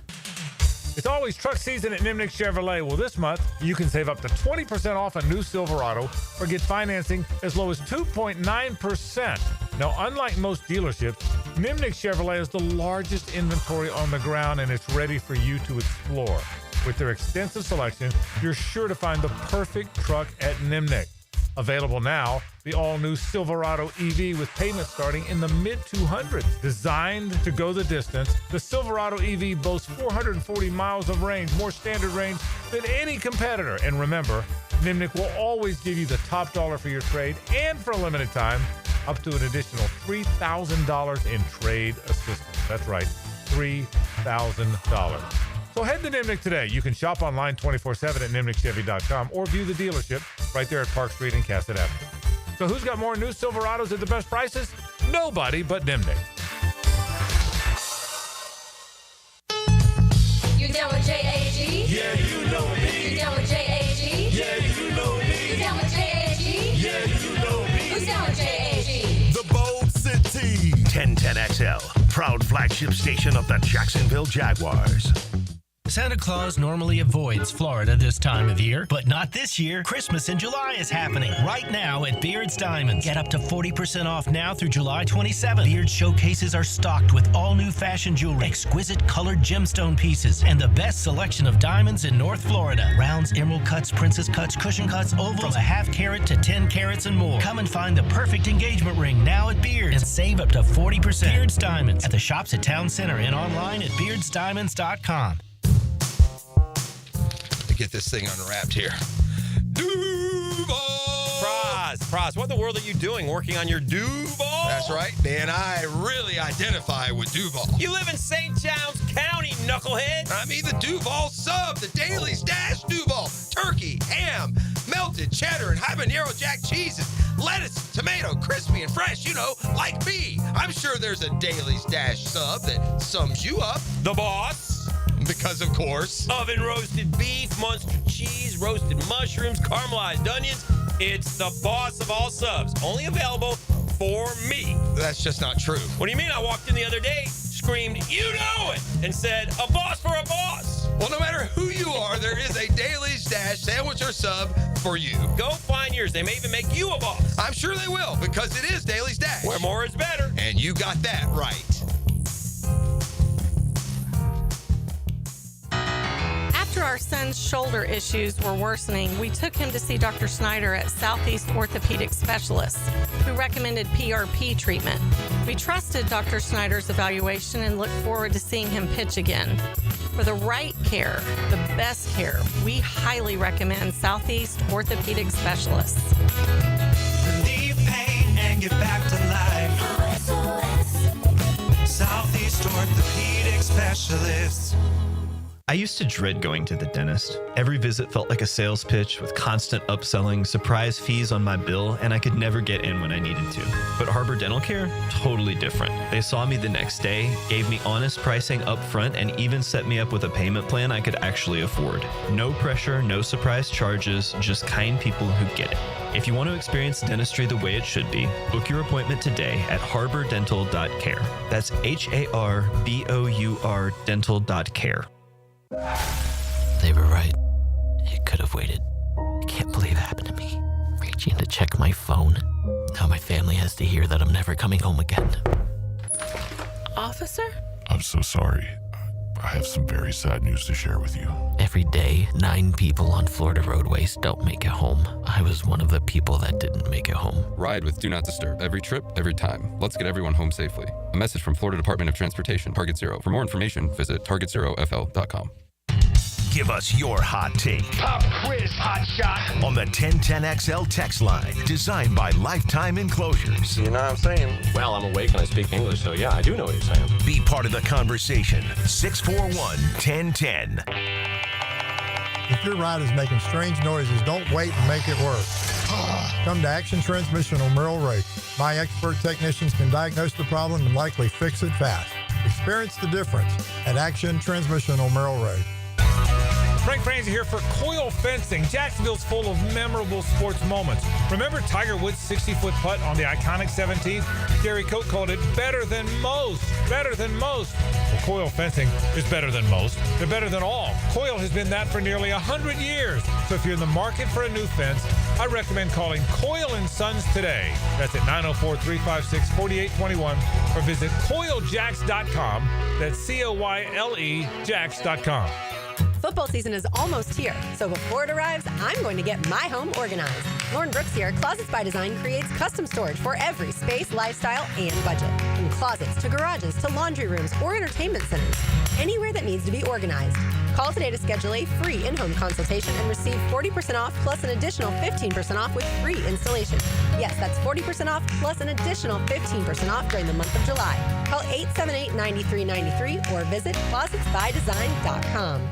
It's always truck season at Nimnick Chevrolet. Well, this month, you can save up to 20% off a new Silverado or get financing as low as 2.9%. Now, unlike most dealerships, Nimnick Chevrolet has the largest inventory on the ground, and it's ready for you to explore. With their extensive selection, you're sure to find the perfect truck at Nimnick. Available now, the all-new Silverado EV with payments starting in the mid-200s. Designed to go the distance, the Silverado EV boasts 440 miles of range, more standard range than any competitor. And remember, Nimnick will always give you the top dollar for your trade, and for a limited time, up to an additional $3,000 in trade assistance. That's right, $3,000. So head to Nimnick today. You can shop online 24/7 at nimnickchevy.com or view the dealership right there at Park Street and Cassett Avenue. So who's got more new Silverados at the best prices? Nobody but Nimnick. You down with J-A-G? Yeah, you know me. You down with J-A-G? Yeah, you know me. You down with J-A-G? Yeah, you know me. Who's down with J-A-G? The Bold City. 1010XL, proud flagship station of the Jacksonville Jaguars. Santa Claus normally avoids Florida this time of year, but not this year. Christmas in July is happening right now at Beard's Diamonds. Get up to 40% off now through July 27th. Beard's showcases are stocked with all new fashion jewelry, exquisite colored gemstone pieces, and the best selection of diamonds in North Florida. Rounds, emerald cuts, princess cuts, cushion cuts, ovals, from a half carat to 10 carats and more. Come and find the perfect engagement ring now at Beard's and save up to 40%. Beard's Diamonds at the shops at Town Center and online at beardsdiamonds.com. Get this thing unwrapped here. Duval! Praz, what in the world are you doing working on your Duval? That's right, man. I really identify with Duval. You live in St. John's County, knucklehead. I mean the Duval sub, the Daily Stash Duval. Turkey, ham, melted cheddar, and habanero jack cheeses. Lettuce, tomato, crispy and fresh, like me. I'm sure there's a Daily Stash sub that sums you up. The boss. Because, of course, oven roasted beef, Munster cheese, roasted mushrooms, caramelized onions. It's the boss of all subs. Only available for me. That's just not true. What do you mean? I walked in the other day, screamed, "You know it!" and said, "A boss for a boss." Well, no matter who you are, there is a Dailies Dash sandwich or sub for you. Go find yours. They may even make you a boss. I'm sure they will, because it is Dailies Dash. Where more is better. And you got that right. After our son's shoulder issues were worsening, we took him to see Dr. Snyder at Southeast Orthopedic Specialists, who recommended PRP treatment. We trusted Dr. Snyder's evaluation and look forward to seeing him pitch again. For the right care, the best care, we highly recommend Southeast Orthopedic Specialists. Relieve pain and get back to life. Southeast Orthopedic Specialists. I used to dread going to the dentist. Every visit felt like a sales pitch with constant upselling, surprise fees on my bill, and I could never get in when I needed to. But Harbor Dental Care? Totally different. They saw me the next day, gave me honest pricing up front, and even set me up with a payment plan I could actually afford. No pressure, no surprise charges, just kind people who get it. If you want to experience dentistry the way it should be, book your appointment today at harbordental.care. That's HARBOUR dental.care. They were right. It could have waited. I can't believe it happened to me. Reaching to check my phone. Now my family has to hear that I'm never coming home again. Officer? I'm so sorry. I have some very sad news to share with you. Every day, 9 people on Florida roadways don't make it home. I was one of the people that didn't make it home. Ride with Do Not Disturb. Every trip, every time. Let's get everyone home safely. A message from Florida Department of Transportation, Target Zero. For more information, visit targetzerofl.com. Give us your hot take. Pop quiz, hot shot. On the 1010XL text line, designed by Lifetime Enclosures. You know what I'm saying? Well, I'm awake and I speak English, so yeah, I do know what you're saying. Be part of the conversation. 641-1010. If your ride is making strange noises, don't wait and make it worse. Come to Action Transmission on Merrill Road. My expert technicians can diagnose the problem and likely fix it fast. Experience the difference at Action Transmission on Merrill Road. Frangie here for Coil Fencing. Jacksonville's full of memorable sports moments. Remember Tiger Woods' 60-foot putt on the iconic 17th? Gary Coate called it better than most. Better than most. Well, Coil Fencing is better than most. They're better than all. Coil has been that for nearly 100 years. So if you're in the market for a new fence, I recommend calling Coil & Sons today. That's at 904-356-4821 or visit coiljacks.com. That's COYLE Jacks.com. Football season is almost here, so before it arrives, I'm going to get my home organized. Lauren Brooks here. Closets by Design creates custom storage for every space, lifestyle, and budget. From closets to garages to laundry rooms or entertainment centers, anywhere that needs to be organized. Call today to schedule a free in-home consultation and receive 40% off plus an additional 15% off with free installation. Yes, that's 40% off plus an additional 15% off during the month of July. Call 878-9393 or visit closetsbydesign.com.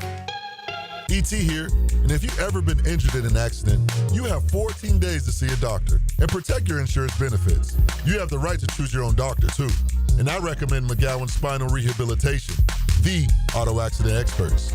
E.T. here, and if you've ever been injured in an accident, you have 14 days to see a doctor and protect your insurance benefits. You have the right to choose your own doctor, too. And I recommend McGowan Spinal Rehabilitation, the auto accident experts.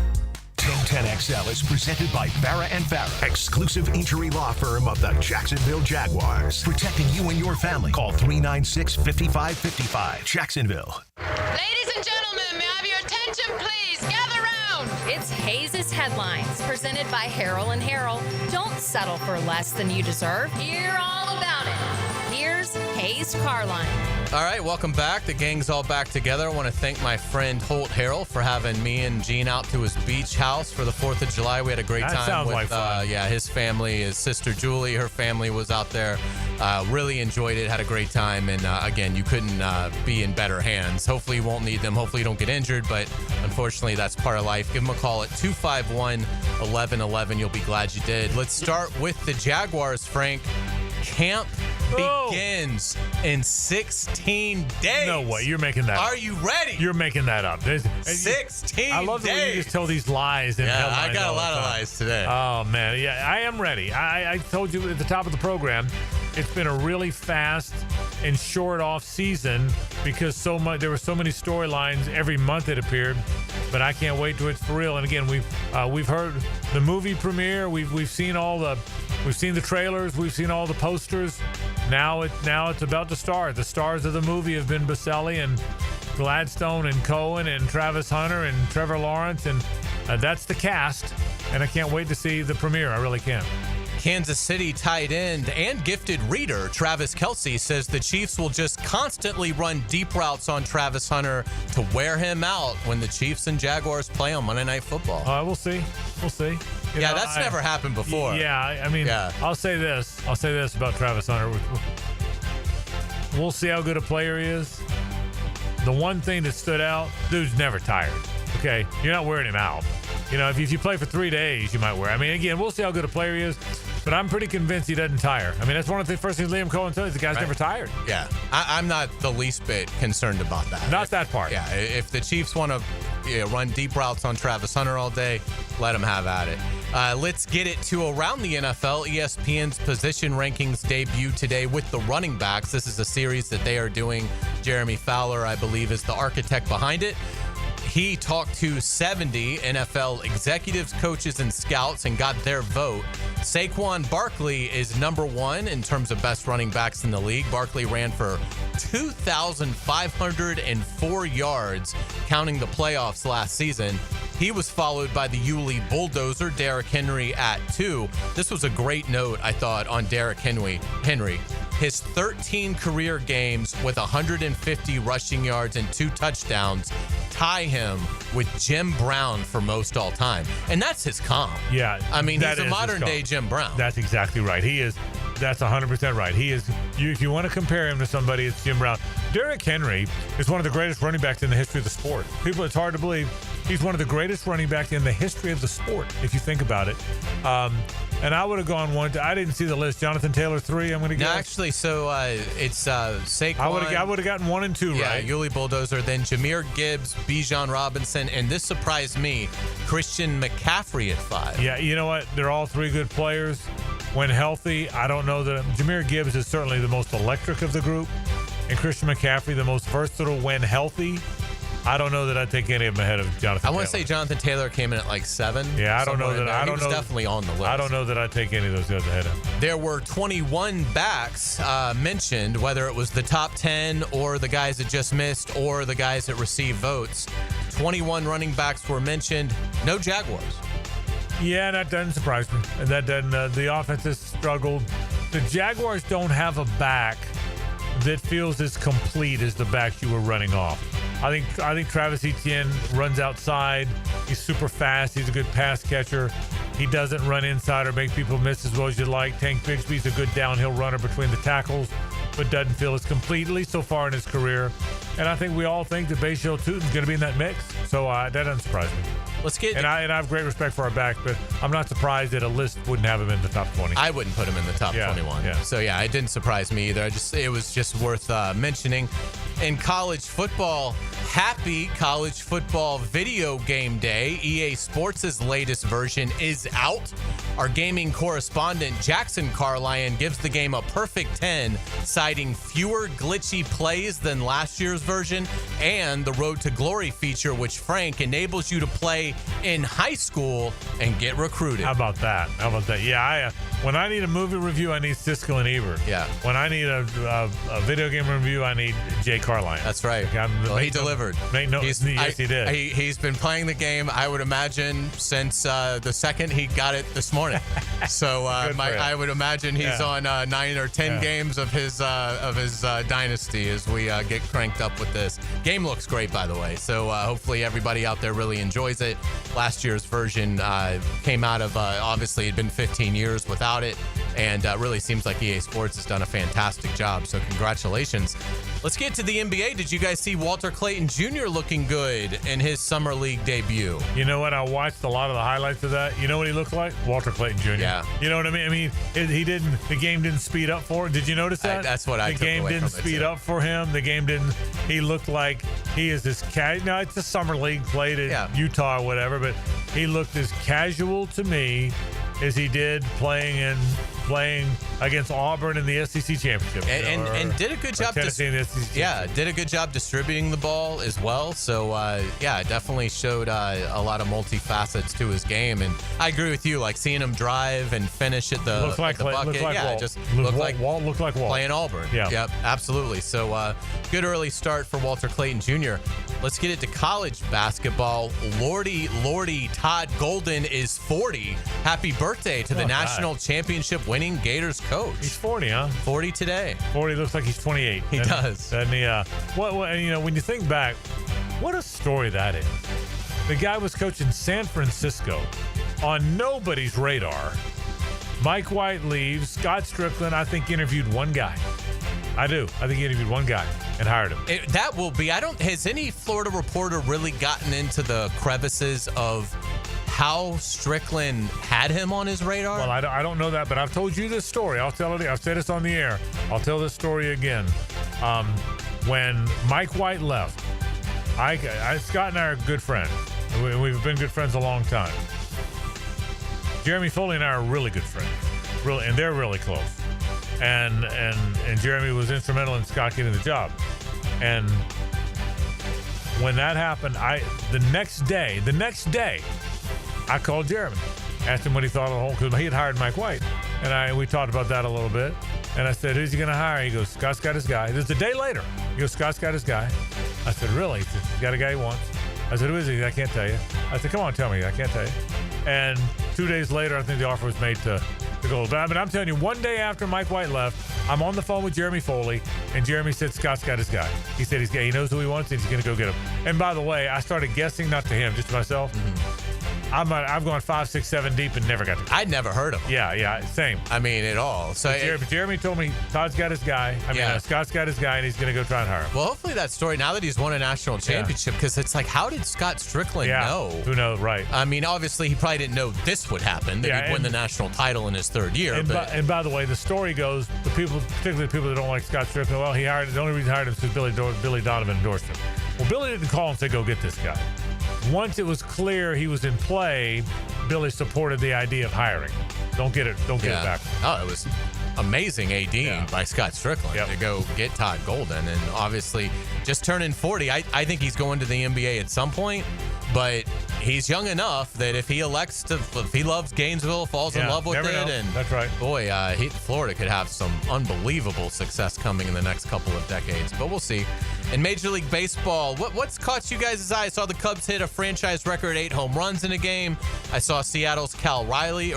1010XL is presented by Farah & Farah, exclusive injury law firm of the Jacksonville Jaguars. Protecting you and your family. Call 396-5555. Jacksonville. Ladies and gentlemen, may I have your attention, please? Gather round. It's Hayes' Headlines, presented by Harrell & Harrell. Don't settle for less than you deserve. Hear all about it. Here's Hayes Carline. All right, welcome back. The gang's all back together. I want to thank my friend Holt Harrell for having me and Gene out to his beach house for the 4th of July. We had a great time. Sounds with like fun. his family, his sister Julie, her family was out there. Really enjoyed it, had a great time. And again, you couldn't be in better hands. Hopefully you won't need them. Hopefully you don't get injured, but unfortunately that's part of life. Give them a call at 251-1111. You'll be glad you did. Let's start with the Jaguars, Frank. Camp begins in 16 days. No way. You're making that up. Are you ready? You're making that up. 16 I love the way you just tell these lies. Yeah, I got a lot of lies today. Oh, man. Yeah, I am ready. I told you at the top of the program, it's been a really fast and short off season because there were so many storylines every month it appeared. But I can't wait till it's for real. And again, we've heard the movie premiere. We've seen we've seen the trailers. We've seen all the posters. Now it's about to start. The stars of the movie have been Baselli and Gladstone and Cohen and Travis Hunter and Trevor Lawrence, and that's the cast. And I can't wait to see the premiere. I really can't. Kansas City tight end and gifted reader Travis Kelce says the Chiefs will just constantly run deep routes on Travis Hunter to wear him out when the Chiefs and Jaguars play on Monday Night Football. We'll see. We'll see. That's never happened before. Yeah, I mean, I'll say this about Travis Hunter. We'll see how good a player he is. The one thing that stood out, dude's never tired. Okay, you're not wearing him out. If you play for 3 days, you might wear. I mean, again, we'll see how good a player he is, but I'm pretty convinced he doesn't tire. I mean, that's one of the first things Liam Cohen says. The guy's never tired. Yeah, I'm not the least bit concerned about that. Not that part. Yeah, if the Chiefs want to run deep routes on Travis Hunter all day, let them have at it. Let's get it to around the NFL. ESPN's position rankings debut today with the running backs. This is a series that they are doing. Jeremy Fowler, I believe, is the architect behind it. He talked to 70 NFL executives, coaches, and scouts and got their vote. Saquon Barkley is number one in terms of best running backs in the league. Barkley ran for 2,504 yards, counting the playoffs last season. He was followed by the Yulee Bulldozer, Derrick Henry, at 2. This was a great note, I thought, on Derrick Henry. His 13 career games with 150 rushing yards and 2 touchdowns tie him with Jim Brown for most all time. And that's his comp. Yeah. I mean, he's a modern day Jim Brown. That's exactly right. He is. That's 100% right. He is. If you want to compare him to somebody, it's Jim Brown. Derrick Henry is one of the greatest running backs in the history of the sport. It's hard to believe. He's one of the greatest running backs in the history of the sport, if you think about it. And I would have gone one. I didn't see the list. Jonathan Taylor 3. I'm going to guess. No, actually, so it's Saquon. I would have gotten 1 and 2 right. Yeah, Yulee Bulldozer, then Jahmyr Gibbs, Bijan Robinson, and this surprised me, Christian McCaffrey at 5. Yeah, you know what? They're all 3 good players. When healthy, I don't know that Jahmyr Gibbs is certainly the most electric of the group, and Christian McCaffrey the most versatile when healthy. I don't know that I'd take any of them ahead of Jonathan Taylor. I want to say Jonathan Taylor came in at like 7. Yeah, I don't know that. He was definitely on the list. I don't know that I'd take any of those guys ahead of him. There were 21 backs mentioned, whether it was the top 10 or the guys that just missed or the guys that received votes. 21 running backs were mentioned. No Jaguars. Yeah, that doesn't surprise me. And that doesn't. The offense has struggled. The Jaguars don't have a back that feels as complete as the back you were running off. I think Travis Etienne runs outside. He's super fast. He's a good pass catcher. He doesn't run inside or make people miss as well as you'd like. Tank Bigsby's a good downhill runner between the tackles, but doesn't feel as complete, at least so far in his career. And I think we all think that Bashal Tutin's going to be in that mix. So that doesn't surprise me. And I have great respect for our back, but I'm not surprised that a list wouldn't have him in the top 20. I wouldn't put him in the top 21. Yeah. So yeah, it didn't surprise me either. It was just worth mentioning. In college football, happy college football video game day. EA Sports' latest version is out. Our gaming correspondent Jackson Carlion gives the game a perfect 10, citing fewer glitchy plays than last year's version and the Road to Glory feature, which Frank enables you to play in high school and get recruited. How about that? Yeah, when I need a movie review, I need Siskel and Ebert. Yeah. When I need a video game review, I need Jay Carline. That's right. He delivered. Yes, he did. He's been playing the game, I would imagine, since the second he got it this morning. So I would imagine he's on 9 or 10 games of his dynasty as we get cranked up with this. Game looks great, by the way. So hopefully everybody out there really enjoys it. Last year's version came out of, obviously, it had been 15 years without it. And really seems like EA Sports has done a fantastic job. So congratulations. Let's get to the NBA. Did you guys see Walter Clayton Jr. looking good in his Summer League debut? You know what? I watched a lot of the highlights of that. You know what he looked like? Walter Clayton Jr. Yeah. You know what I mean? I mean, the game didn't speed up for him. Did you notice that? That's what I took away from it. The game didn't speed up for him. The game didn't. He looked like he is this now it's a Summer League, played at Utah or whatever, but he looked as casual to me as he did playing against Auburn in the SEC championship. And did a good job. Tennessee in the SEC did a good job distributing the ball as well. So, definitely showed a lot of multifacets to his game. And I agree with you, like seeing him drive and finish at the, looks like at the bucket. Walt. Just Walt looked like Walt. Playing Auburn. Yeah. Yep, absolutely. So, good early start for Walter Clayton Jr. Let's get it to college basketball. Lordy, Todd Golden is 40. Happy birthday to the national championship winning Gators coach. He's 40, huh? 40 today. 40 looks like he's 28. He does. And when you think back, what a story that is. The guy was coaching San Francisco on nobody's radar. Mike White leaves. Scott Strickland, I think, interviewed one guy. I do. I think he interviewed one guy and hired him. Has any Florida reporter really gotten into the crevices of how Strickland had him on his radar? Well, I don't know that, but I've told you this story. I'll tell it. I've said this on the air. I'll tell this story again. When Mike White left, Scott and I are good friends. We've been good friends a long time. Jeremy Foley and I are really good friends, and they're really close. And Jeremy was instrumental in Scott getting the job. And when that happened, the next day, I called Jeremy, asked him what he thought of the whole, because he had hired Mike White, and we talked about that a little bit. And I said, "Who's he going to hire?" He goes, "Scott's got his guy." This is a day later. He goes, "Scott's got his guy." I said, "Really?" He said, "He's got a guy he wants." I said, "Who is he?" "I can't tell you." I said, "Come on, tell me." "I can't tell you." And 2 days later, I think the offer was made to go. But I'm telling you, one day after Mike White left, I'm on the phone with Jeremy Foley, and Jeremy said, "Scott's got his guy." He said he knows who he wants, and he's going to go get him. And by the way, I started guessing, not to him, just to myself. I've gone 5, 6, 7 deep and never got to. I'd never heard of him. Yeah, same. I mean, at all. So Jeremy told me Todd's got his guy. Scott's got his guy, and he's going to go try and hire him. Well, hopefully that story, now that he's won a national championship, because it's like, how did Scott Strickland know? Who knows, right? I mean, obviously, he probably didn't know this would happen, that he'd win the national title in his third year. And by the way, the story goes, particularly the people that don't like Scott Strickland, well, the only reason he hired him is because Billy Donovan endorsed him. Well, Billy didn't call and say, "Go get this guy." Once it was clear he was in play, Billy supported the idea of hiring. Don't get it back. Oh, it was amazing AD by Scott Strickland to go get Todd Golden, and obviously just turning 40. I think he's going to the NBA at some point, but he's young enough that if he loves Gainesville, falls in love with it, and that's right. Boy, Florida could have some unbelievable success coming in the next couple of decades, but we'll see. In Major League Baseball, what's caught you guys' eye? I saw the Cubs hit a franchise record 8 home runs in a game. I saw Seattle's Cal Raleigh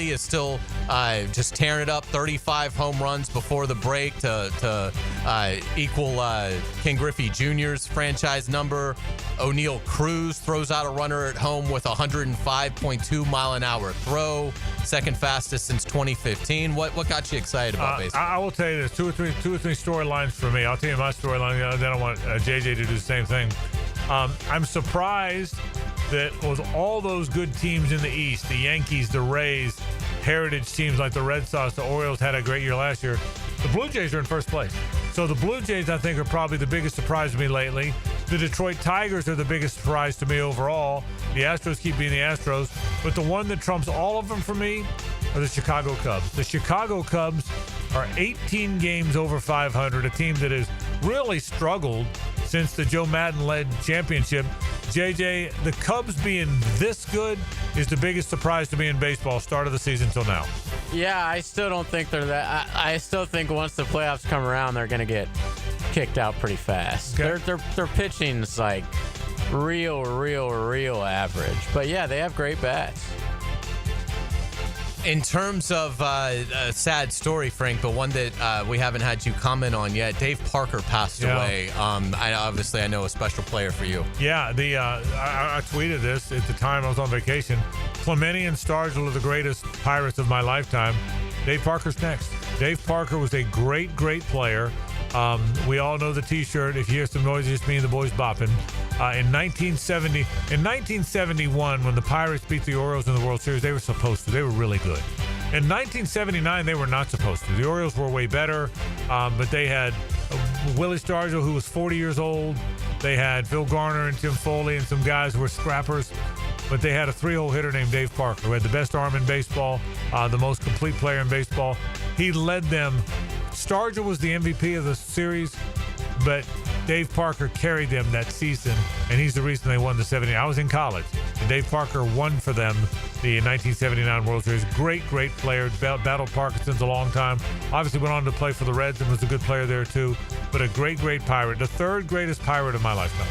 is still just tearing it up, 35 home runs before the break to equal Ken Griffey Jr.'s franchise number. O'Neal Cruz throws out a runner at home with a 105.2 mile an hour throw, second fastest since 2015. What got you excited about baseball? I will tell you this, two or three storylines for me. I'll tell you my storyline. Then I want JJ to do the same thing. I'm surprised that with all those good teams in the East, the Yankees, the Rays, heritage teams like the Red Sox, the Orioles had a great year last year. The Blue Jays are in first place. So the Blue Jays, I think, are probably the biggest surprise to me lately. The Detroit Tigers are the biggest surprise to me overall. The Astros keep being the Astros. But the one that trumps all of them for me are the Chicago Cubs. The Chicago Cubs are 18 games over 500, a team that has really struggled since the Joe Madden-led championship. JJ, the Cubs being this good is the biggest surprise to me in baseball, start of the season till now. Yeah, I still don't think they're that. I still think once the playoffs come around, they're going to get kicked out pretty fast. Okay. Their pitching's like real average. But yeah, they have great bats. In terms of a sad story, Frank, but one that we haven't had you comment on yet, Dave Parker passed away. I know a special player for you. Yeah, I tweeted this at the time I was on vacation. Clemente and Stargell are the greatest Pirates of my lifetime. Dave Parker's next. Dave Parker was a great player. We all know the T-shirt. If you hear some noise, it's just me and the boys bopping. In 1971, when the Pirates beat the Orioles in the World Series, they were supposed to. They were really good. In 1979, they were not supposed to. The Orioles were way better, but they had Willie Stargell, who was 40 years old. They had Phil Garner and Tim Foley and some guys who were scrappers. But they had a 3-hole hitter named Dave Parker, who had the best arm in baseball, the most complete player in baseball. He led them. Stargell was the MVP of the series, but Dave Parker carried them that season, and he's the reason they won the 70. I was in college, and Dave Parker won for them the 1979 World Series. Great player. Battled Parkinson's a long time. Obviously went on to play for the Reds and was a good player there too, but a great Pirate. The third greatest Pirate of my lifetime.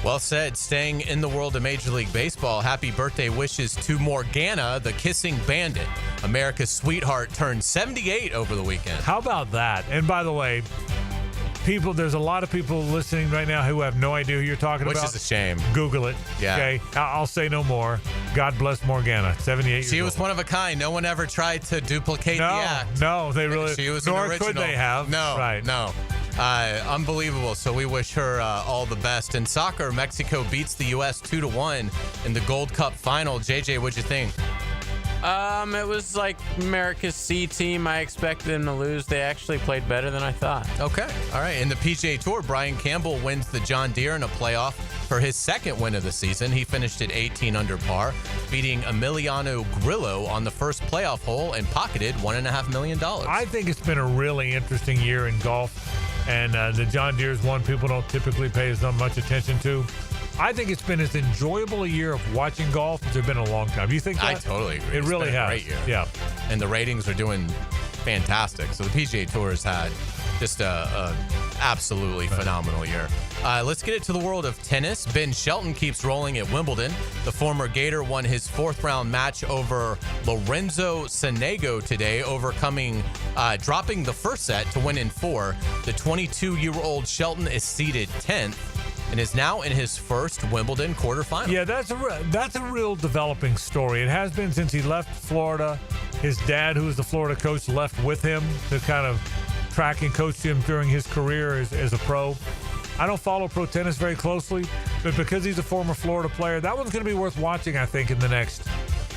Well said. Staying in the world of Major League Baseball, happy birthday wishes to Morgana, the kissing bandit. America's sweetheart turned 78 over the weekend. How about that? And by the way, there's a lot of people listening right now who have no idea who you're talking about. Which is a shame. Google it. Yeah. Okay. I'll say no more. God bless Morgana, 78 years old. She was one of a kind. No one ever tried to duplicate the act. No, they really. She was nor an original. could they have. No. Right. No. Unbelievable. So we wish her all the best. In soccer, Mexico beats the U.S. 2-1 in the Gold Cup final. JJ, what'd you think? It was like America's C team. I expected them to lose. They actually played better than I thought. Okay. All right. In the PGA Tour, Brian Campbell wins the John Deere in a playoff for his second win of the season. He finished at 18 under par, beating Emiliano Grillo on the first playoff hole and pocketed $1.5 million. I think it's been a really interesting year in golf, and the John Deere is one people don't typically pay as much attention to. I think it's been as enjoyable a year of watching golf as it's been a long time. You think that? I totally agree. It It's really been a has. great year. Yeah. And the ratings are doing fantastic. So the PGA Tour has had just a absolutely phenomenal year. Let's get it to the world of tennis. Ben Shelton keeps rolling at Wimbledon. The former Gator won his fourth-round match over Lorenzo Sonego today, dropping the first set to win in 4. The 22-year-old Shelton is seeded 10th. And is now in his first Wimbledon quarterfinal. Yeah, that's a real developing story. It has been since he left Florida. His dad, who was the Florida coach, left with him to kind of track and coach him during his career as a pro. I don't follow pro tennis very closely, but because he's a former Florida player, that one's going to be worth watching, I think, in the next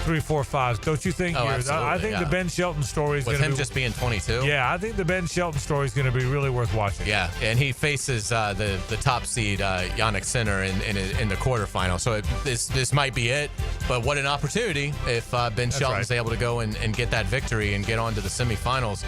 3, 4, 5. Don't you think? Oh, absolutely, I think the Ben Shelton story is going to be... With him just being 22? Yeah, I think the Ben Shelton story is going to be really worth watching. Yeah, and he faces the top seed, Yannick Sinner, in the quarterfinal. So this might be it, but what an opportunity if Ben Shelton's able to go and get that victory and get on to the semifinals.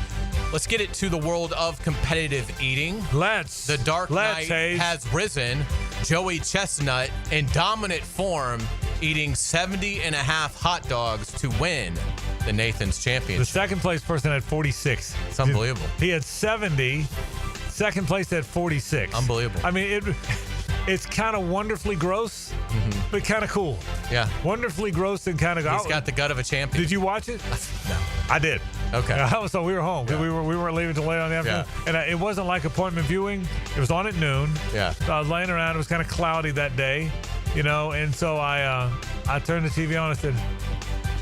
Let's get it to the world of competitive eating. The dark night has risen. Joey Chestnut in dominant form, eating 70 and a half hot dogs to win the Nathan's Championship. The second place person had 46. It's unbelievable. He had 70. Second place had 46. Unbelievable. I mean, it's kind of wonderfully gross, but kind of cool. Yeah. Wonderfully gross and kind of... He's got the gut of a champion. Did you watch it? No. I did. Okay. So we were home. Yeah. We weren't leaving till late on the afternoon. Yeah. And it wasn't like appointment viewing. It was on at noon. Yeah. So I was laying around. It was kind of cloudy that day, and so I turned the TV on and said,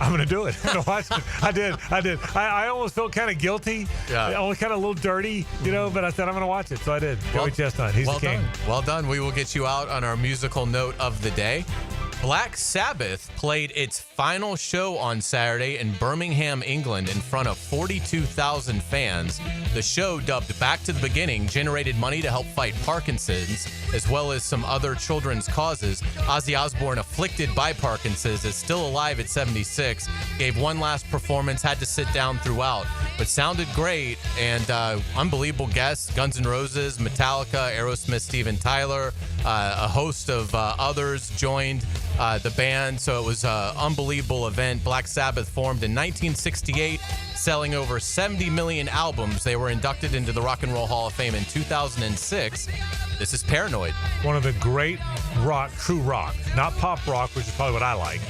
I'm going to do it. I'm going to watch it. I did. I almost felt kind of guilty. Yeah. Almost kind of a little dirty, but I said, I'm going to watch it. So I did. Joey Chestnut. He's the king. Well done. We will get you out on our musical note of the day. Black Sabbath played its final show on Saturday in Birmingham, England, in front of 42,000 fans. The show, dubbed Back to the Beginning, generated money to help fight Parkinson's, as well as some other children's causes. Ozzy Osbourne, afflicted by Parkinson's, is still alive at 76, gave one last performance, had to sit down throughout, but sounded great, and unbelievable guests, Guns N' Roses, Metallica, Aerosmith, Steven Tyler, a host of others joined the band, so it was an unbelievable event. Black Sabbath formed in 1968, selling over 70 million albums. They were inducted into the Rock and Roll Hall of Fame in 2006. This is Paranoid. One of the great true rock, not pop rock, which is probably what I like,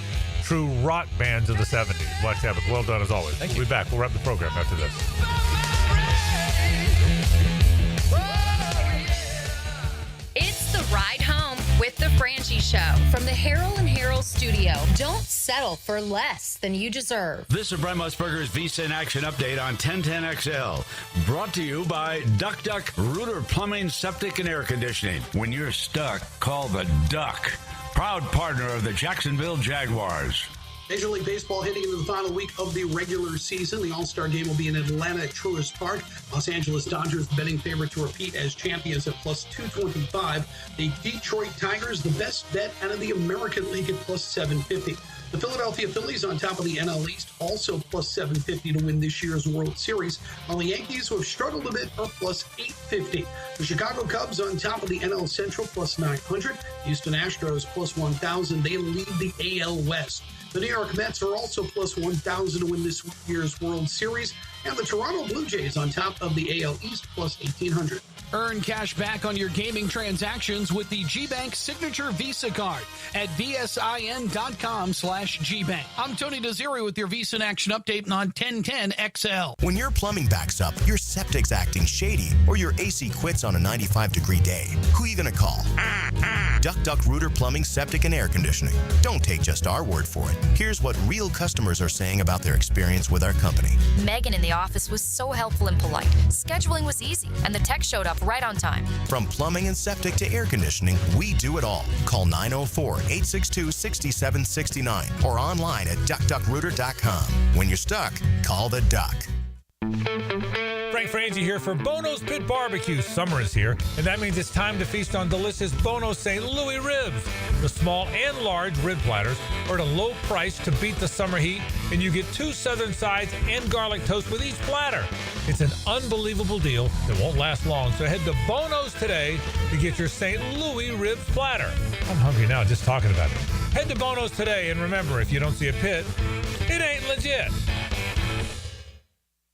true rock bands of the 70s. Black Sabbath, well done as always. We'll be back. We'll wrap the program after this. It's the ride home with the Frangie Show from the Harold and Harold studio. Don't settle for less than you deserve. This is Brent Musburger's VSIN Action Update on 1010XL. Brought to you by Duck Duck Rooter Plumbing, Septic, and Air Conditioning. When you're stuck, call the Duck. Proud partner of the Jacksonville Jaguars. Major League Baseball heading into the final week of the regular season. The All-Star Game will be in Atlanta at Truist Park. Los Angeles Dodgers betting favorite to repeat as champions at plus 225. The Detroit Tigers, the best bet out of the American League at plus 750. The Philadelphia Phillies on top of the NL East, also plus 750 to win this year's World Series, while the Yankees, who have struggled a bit, are plus 850. The Chicago Cubs on top of the NL Central, plus 900. Houston Astros, plus 1,000. They lead the AL West. The New York Mets are also plus 1,000 to win this year's World Series. And the Toronto Blue Jays on top of the AL East, plus 1,800. Earn cash back on your gaming transactions with the GBank Signature Visa Card at vsin.com/GBank. I'm Tony Desiri with your Visa in Action update on 1010 XL. When your plumbing backs up, your septic's acting shady, or your AC quits on a 95-degree day, who are you going to call? Duck Rooter Plumbing, Septic, and Air Conditioning. Don't take just our word for it. Here's what real customers are saying about their experience with our company. Megan in the office was so helpful and polite. Scheduling was easy, and the tech showed up right on time. From plumbing and septic to air conditioning, we do it all. Call 904-862-6769 or online at duckduckrooter.com. When you're stuck, call the Duck. Frangie here for Bono's Pit Barbecue. Summer is here, and that means it's time to feast on delicious Bono's St. Louis ribs. The small and large rib platters are at a low price to beat the summer heat, and you get 2 southern sides and garlic toast with each platter. It's an unbelievable deal that won't last long, so head to Bono's today to get your St. Louis ribs platter. I'm hungry now just talking about it. Head to Bono's today, and remember, if you don't see a pit, it ain't legit.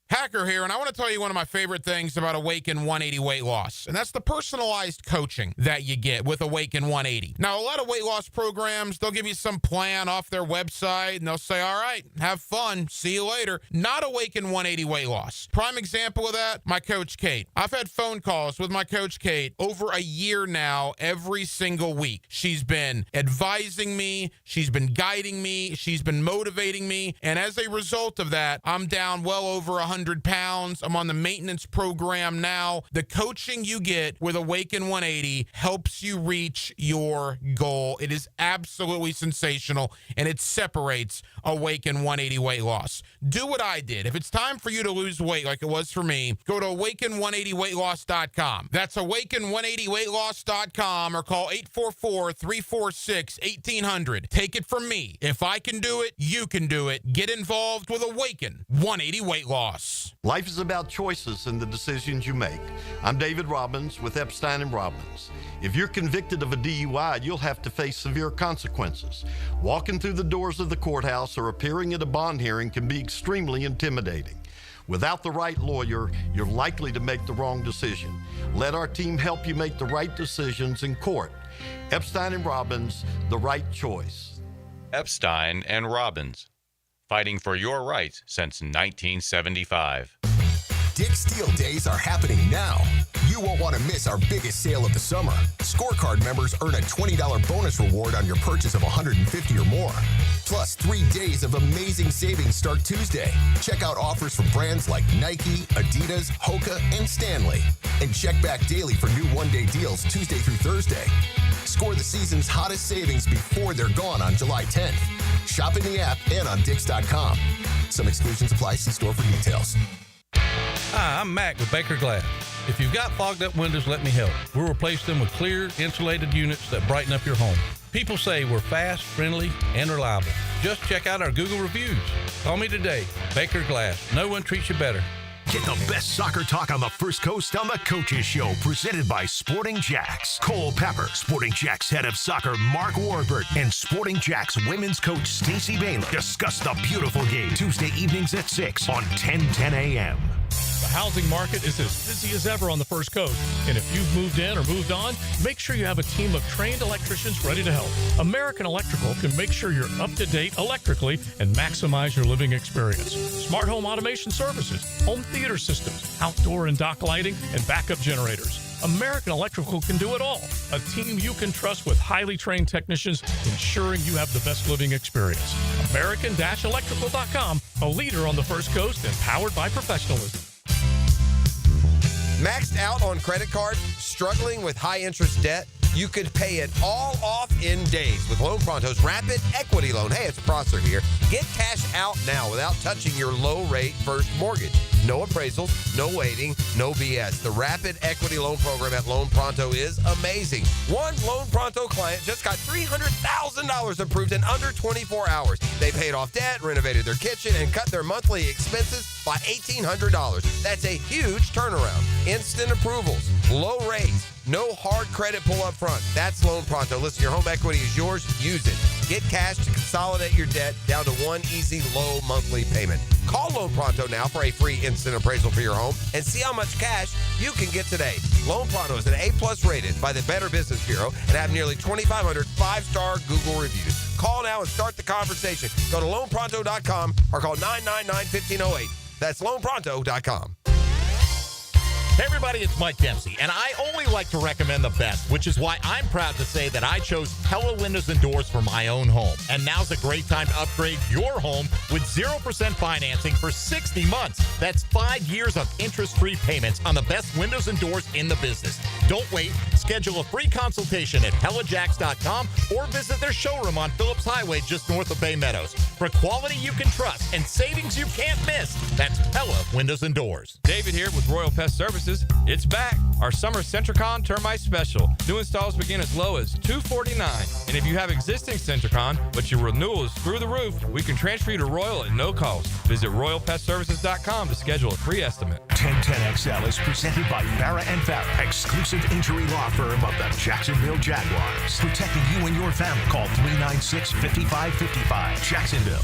Hacker here, and I want to tell you one of my favorite things about Awaken 180 Weight Loss, and that's the personalized coaching that you get with Awaken 180. Now, a lot of weight loss programs, they'll give you some plan off their website, and they'll say, all right, have fun, see you later. Not Awaken 180 Weight Loss. Prime example of that, my Coach Kate. I've had phone calls with my Coach Kate over a year now, every single week. She's been advising me, she's been guiding me, she's been motivating me, and as a result of that, I'm down well over 100 pounds. I'm on the maintenance program now. The coaching you get with Awaken 180 helps you reach your goal. It is absolutely sensational, and it separates Awaken 180 Weight Loss. Do what I did. If it's time for you to lose weight like it was for me, go to awaken180weightloss.com. That's awaken180weightloss.com or call 844-346-1800. Take it from me. If I can do it, you can do it. Get involved with Awaken 180 Weight Loss. Life is about choices and the decisions you make. I'm David Robbins with Epstein & Robbins. If you're convicted of a DUI, you'll have to face severe consequences. Walking through the doors of the courthouse or appearing at a bond hearing can be extremely intimidating. Without the right lawyer, you're likely to make the wrong decision. Let our team help you make the right decisions in court. Epstein & Robbins, the right choice. Epstein & Robbins, fighting for your rights since 1975. Dick Steele Days are happening now. You won't want to miss our biggest sale of the summer. Scorecard members earn a $20 bonus reward on your purchase of $150 or more. Plus, 3 days of amazing savings start Tuesday. Check out offers from brands like Nike, Adidas, Hoka, and Stanley. And check back daily for new one-day deals Tuesday through Thursday. Score the season's hottest savings before they're gone on July 10th. Shop in the app and on Dix.com. Some exclusions apply. See store for details. Hi, I'm Mac with Baker Glass. If you've got fogged up windows, let me help. We'll replace them with clear, insulated units that brighten up your home. People say we're fast, friendly, and reliable. Just check out our Google reviews. Call me today. Baker Glass. No one treats you better. Get the best soccer talk on the First Coast on the Coaches Show, presented by Sporting Jacks. Cole Pepper, Sporting Jacks head of soccer Mark Warburton, and Sporting Jacks women's coach Stacey Baylor discuss the beautiful game Tuesday evenings at 6 on 1010 a.m. The housing market is as busy as ever on the First Coast, and if you've moved in or moved on, make sure you have a team of trained electricians ready to help. American Electrical can make sure you're up to date electrically and maximize your living experience. Smart home automation services, home theater systems, outdoor and dock lighting, and backup generators. American Electrical can do it all. A team you can trust with highly trained technicians, ensuring you have the best living experience. American-Electrical.com, a leader on the First Coast and powered by professionalism. Maxed out on credit cards, struggling with high interest debt? You could pay it all off in days with Loan Pronto's Rapid Equity Loan. Hey, it's Prosser here. Get cash out now without touching your low-rate first mortgage. No appraisals, no waiting, no BS. The Rapid Equity Loan Program at Loan Pronto is amazing. One Loan Pronto client just got $300,000 approved in under 24 hours. They paid off debt, renovated their kitchen, and cut their monthly expenses by $1,800. That's a huge turnaround. Instant approvals, low rates, no hard credit pull up front. That's Loan Pronto. Listen, your home equity is yours. Use it. Get cash to consolidate your debt down to one easy, low monthly payment. Call Loan Pronto now for a free instant appraisal for your home and see how much cash you can get today. Loan Pronto is an A+ rated by the Better Business Bureau and have nearly 2,500 5-star Google reviews. Call now and start the conversation. Go to loanpronto.com or call 999-1508. That's loanpronto.com. Hey everybody, it's Mike Dempsey, and I only like to recommend the best, which is why I'm proud to say that I chose Pella Windows and Doors for my own home. And now's a great time to upgrade your home with 0% financing for 60 months. That's 5 years of interest-free payments on the best windows and doors in the business. Don't wait. Schedule a free consultation at PellaJacks.com or visit their showroom on Phillips Highway just north of Bay Meadows. For quality you can trust and savings you can't miss, that's Pella Windows and Doors. David here with Royal Pest Services. It's back. Our summer Centricon Termite Special. New installs begin as low as $249. And if you have existing Centricon, but your renewal is through the roof, we can transfer you to Royal at no cost. Visit RoyalPestServices.com to schedule a free estimate. 1010XL is presented by Farah and Farah, exclusive injury law firm of the Jacksonville Jaguars. Protecting you and your family. Call 396-5555. Jacksonville.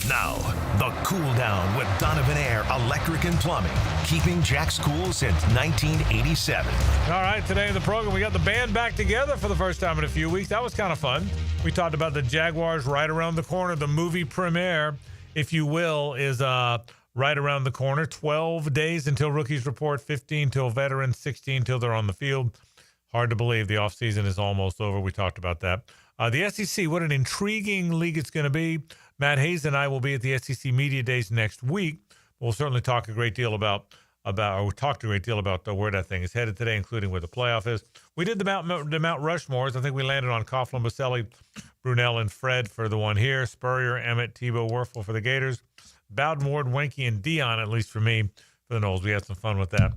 Now, the Cool Down with Donovan Air Electric and Plumbing, keeping Jack's cool since 1987. All right, today in the program, we got the band back together for the first time in a few weeks. That was kind of fun. We talked about the Jaguars right around the corner. The movie premiere, if you will, is right around the corner. 12 days until rookies report, 15 till veterans, 16 till they're on the field. Hard to believe the offseason is almost over. We talked about that. The SEC, what an intriguing league it's going to be. Matt Hayes and I will be at the SEC Media Days next week. We'll certainly talk a great deal about where that thing is headed today, including where the playoff is. We did the Mount Rushmores. I think we landed on Coughlin, Baselli, Brunell, and Fred for the one here. Spurrier, Emmett, Tebow, Werfel for the Gators. Bowden, Ward, Wenke, and Dion, at least for me, for the Knowles. We had some fun with that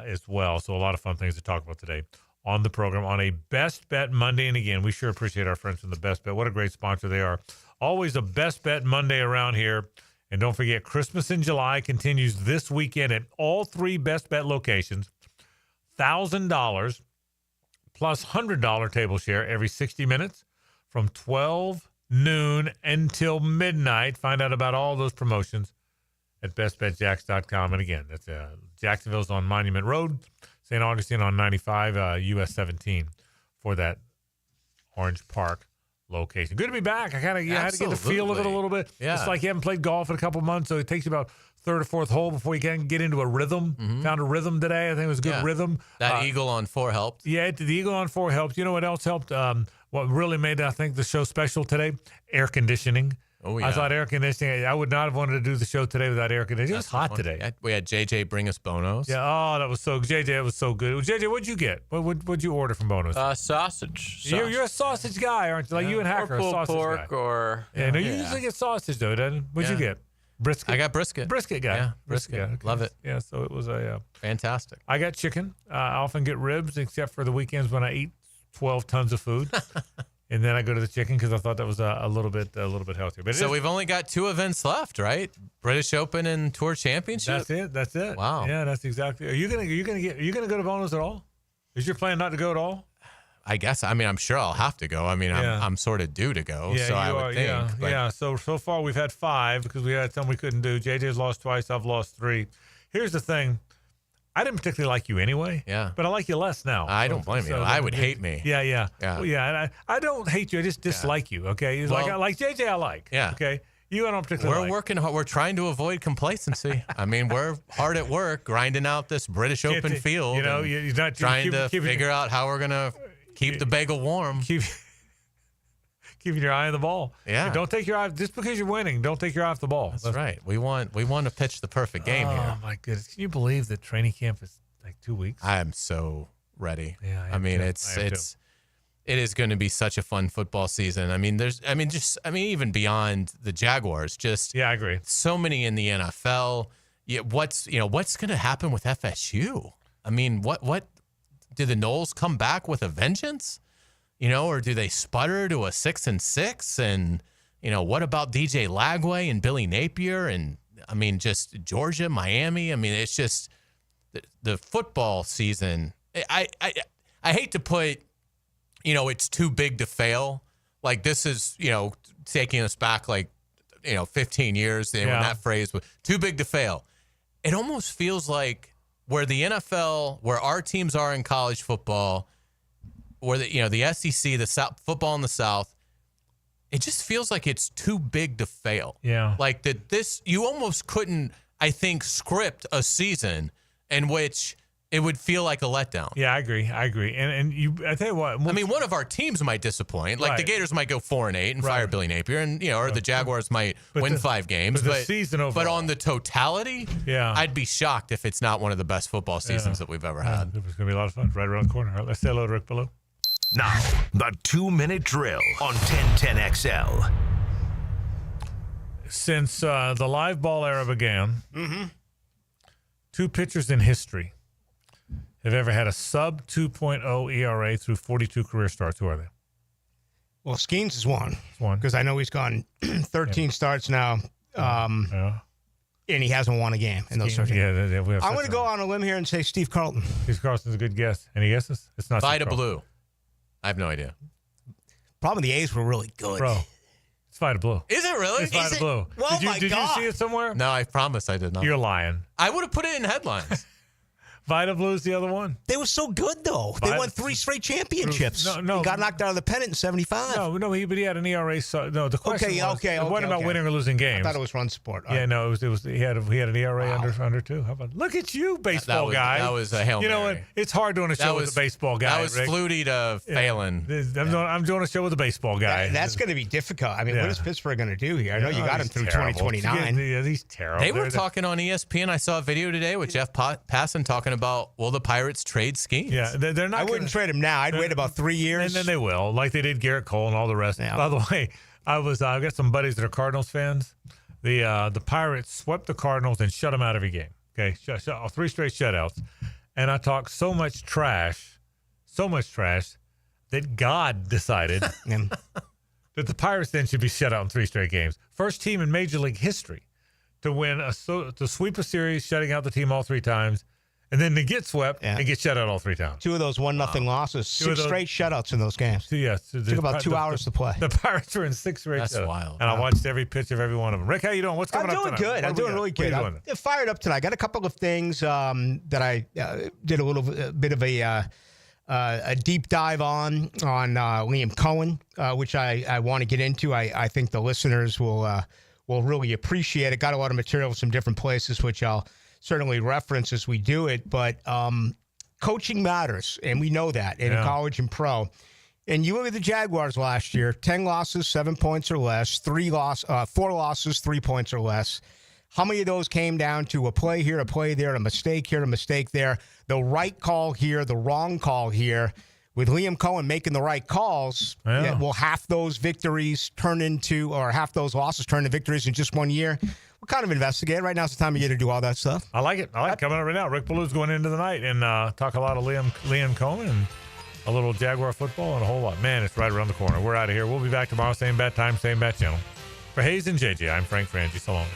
as well. So a lot of fun things to talk about today on the program on a Best Bet Monday. And again, we sure appreciate our friends from the Best Bet. What a great sponsor they are. Always a Best Bet Monday around here. And don't forget, Christmas in July continues this weekend at all 3 Best Bet locations. $1,000 plus $100 table share every 60 minutes from 12 noon until midnight. Find out about all those promotions at bestbetjacks.com. And again, that's Jacksonville's on Monument Road, St. Augustine on 95, US 17 for that Orange Park location. Good to be back. I kind of had to get the feel of it a little bit. Yeah. It's like you haven't played golf in a couple months, so it takes you about third or fourth hole before you can get into a rhythm. Mm-hmm. Found a rhythm today. I think it was a good rhythm. That eagle on 4 helped. Yeah, the eagle on 4 helped. You know what else helped? What really made, I think, the show special today? Air conditioning. Oh, yeah. I thought air conditioning. I would not have wanted to do the show today without air conditioning. It was hot today. We had JJ bring us Bonos. Yeah. Oh, that was so JJ. It was so good. JJ, what'd you get? What'd you order from Bonos? Sausage. You're a sausage guy, aren't you? Like you and Hacker, or a pulled sausage pork guy. or You usually get sausage though, doesn't it? What'd you get? Brisket. I got brisket. Brisket guy. Yeah, brisket. Okay. Love it. Yeah. So it was a fantastic. I got chicken. I often get ribs, except for the weekends when I eat 12 tons of food. And then I go to the chicken because I thought that was a little bit healthier. But so we've only got 2 events left, right? British Open and Tour Championship. That's it. Wow. Yeah, that's exactly. Are you gonna go to Bonos at all? Is your plan not to go at all? I guess. I mean, I'm sure I'll have to go. I mean, I'm sort of due to go. Yeah, so I would think. Yeah. So far we've had 5 because we had some we couldn't do. JJ's lost twice. I've lost 3. Here's the thing. I didn't particularly like you anyway. Yeah. But I like you less now. I don't blame you. I would hate me. Yeah. Well, yeah. And I don't hate you. I just dislike you. Okay. Like JJ, I like. Yeah. Okay. You, I don't particularly like. We're working hard. We're trying to avoid complacency. I mean, we're hard at work grinding out this British Open field. You're not trying to figure out how we're going to keep the bagel warm. Keeping your eye on the ball. Yeah. Don't take your eye just because you're winning. Don't take your eye off the ball. That's right. We want to pitch the perfect game here. Oh my goodness! Can you believe that training camp is like 2 weeks? I am so ready. Yeah. I mean, it is going to be such a fun football season. I mean, even beyond the Jaguars, just I agree. So many in the NFL. what's going to happen with FSU? I mean, what do the Noles come back with a vengeance? Or do they sputter to a 6-6? And what about DJ Lagway and Billy Napier? And I mean, just Georgia, Miami. I mean, it's just the football season. I hate to put, it's too big to fail. Like this is, taking us back 15 years when that phrase was too big to fail. It almost feels like where the NFL, where our teams are in college football, where the SEC, the South, football in the South, it just feels like it's too big to fail. Yeah. Like that you almost couldn't, I think, script a season in which it would feel like a letdown. Yeah, I agree. And I tell you what. I mean, one of our teams might disappoint. Like the Gators might go 4-8 and fire Billy Napier, and or the Jaguars might win 5 games. But the season overall. But on the totality, I'd be shocked if it's not one of the best football seasons that we've ever had. It's going to be a lot of fun right around the corner. All right, let's say hello to Rick Ballou. Now, the 2-minute drill on 1010XL. Since the live ball era began, 2 pitchers in history have ever had a sub 2.0 ERA through 42 career starts. Who are they? Well, Skeens is one. Because I know he's gone 13 starts now. And he hasn't won a game in those 13. I'm going to go on a limb here and say Steve Carlton. Steve Carlton's a good guess. Any guesses? It's not Vida Blue. I have no idea. Probably the A's were really good. Bro, it's Vida Blue. Is it really? It's Vida Blue. Oh Did you see it somewhere? No, I promise I did not. You're lying. I would have put it in headlines. Vida Blue's the other one. They were so good, though. They won 3 straight championships. No. He got knocked out of the pennant in 75. No, but he had an ERA. The question it wasn't about winning or losing games. I thought it was run support. Yeah, no, it was. He had an ERA under 2. How about? Look at you, baseball guy. That was a Hail Mary. You know what? It's hard doing a show with a baseball guy. That was Rick. Flutie to Phelan. I'm doing a show with a baseball guy. That's going to be difficult. I mean, what is Pittsburgh going to do here? I know you got him through 2029. Yeah, he's terrible. They were talking on ESPN. I saw a video today with Jeff Passan talking about, the Pirates trade Skeens. Yeah, they're not. I wouldn't trade him now. I'd wait about 3 years, and then they will, like they did Garrett Cole and all the rest. Yeah. By the way, I've got some buddies that are Cardinals fans. The Pirates swept the Cardinals and shut them out every game. Okay, 3 straight shutouts, and I talked so much trash that God decided that the Pirates then should be shut out in 3 straight games. First team in Major League history to sweep a series, shutting out the team all 3 times. And then to get swept and get shut out all 3 times. 2 of those 1-0 losses. 6 straight shutouts in those games. Took about 2 hours to play. The Pirates were in 6 straight shutouts. That's wild. And I watched every pitch of every one of them. Rick, how you doing? What's coming up tonight? Good. I'm doing really good. I'm fired up tonight. I got a couple of things that I did a bit of a deep dive on Liam Cohen, which I want to get into. I think the listeners will really appreciate it. Got a lot of material from some different places, which I'll certainly reference as we do it, but coaching matters, and we know that in college and pro. And you look at the Jaguars last year, 10 losses, 7 points or less, 4 losses, 3 points or less. How many of those came down to a play here, a play there, a mistake here, a mistake there, the right call here, the wrong call here? With Liam Cohen making the right calls, will half those victories turn into, or half those losses turn into victories in just 1 year? We'll kind of investigate. Right now it's the time of year to do all that stuff. I like it. Coming up right now. Rick Ballou's going into the night and talk a lot of Liam Cohen and a little Jaguar football and a whole lot. Man, it's right around the corner. We're out of here. We'll be back tomorrow. Same bat time, same bat channel. For Hayes and JJ, I'm Frank Frangie. So long.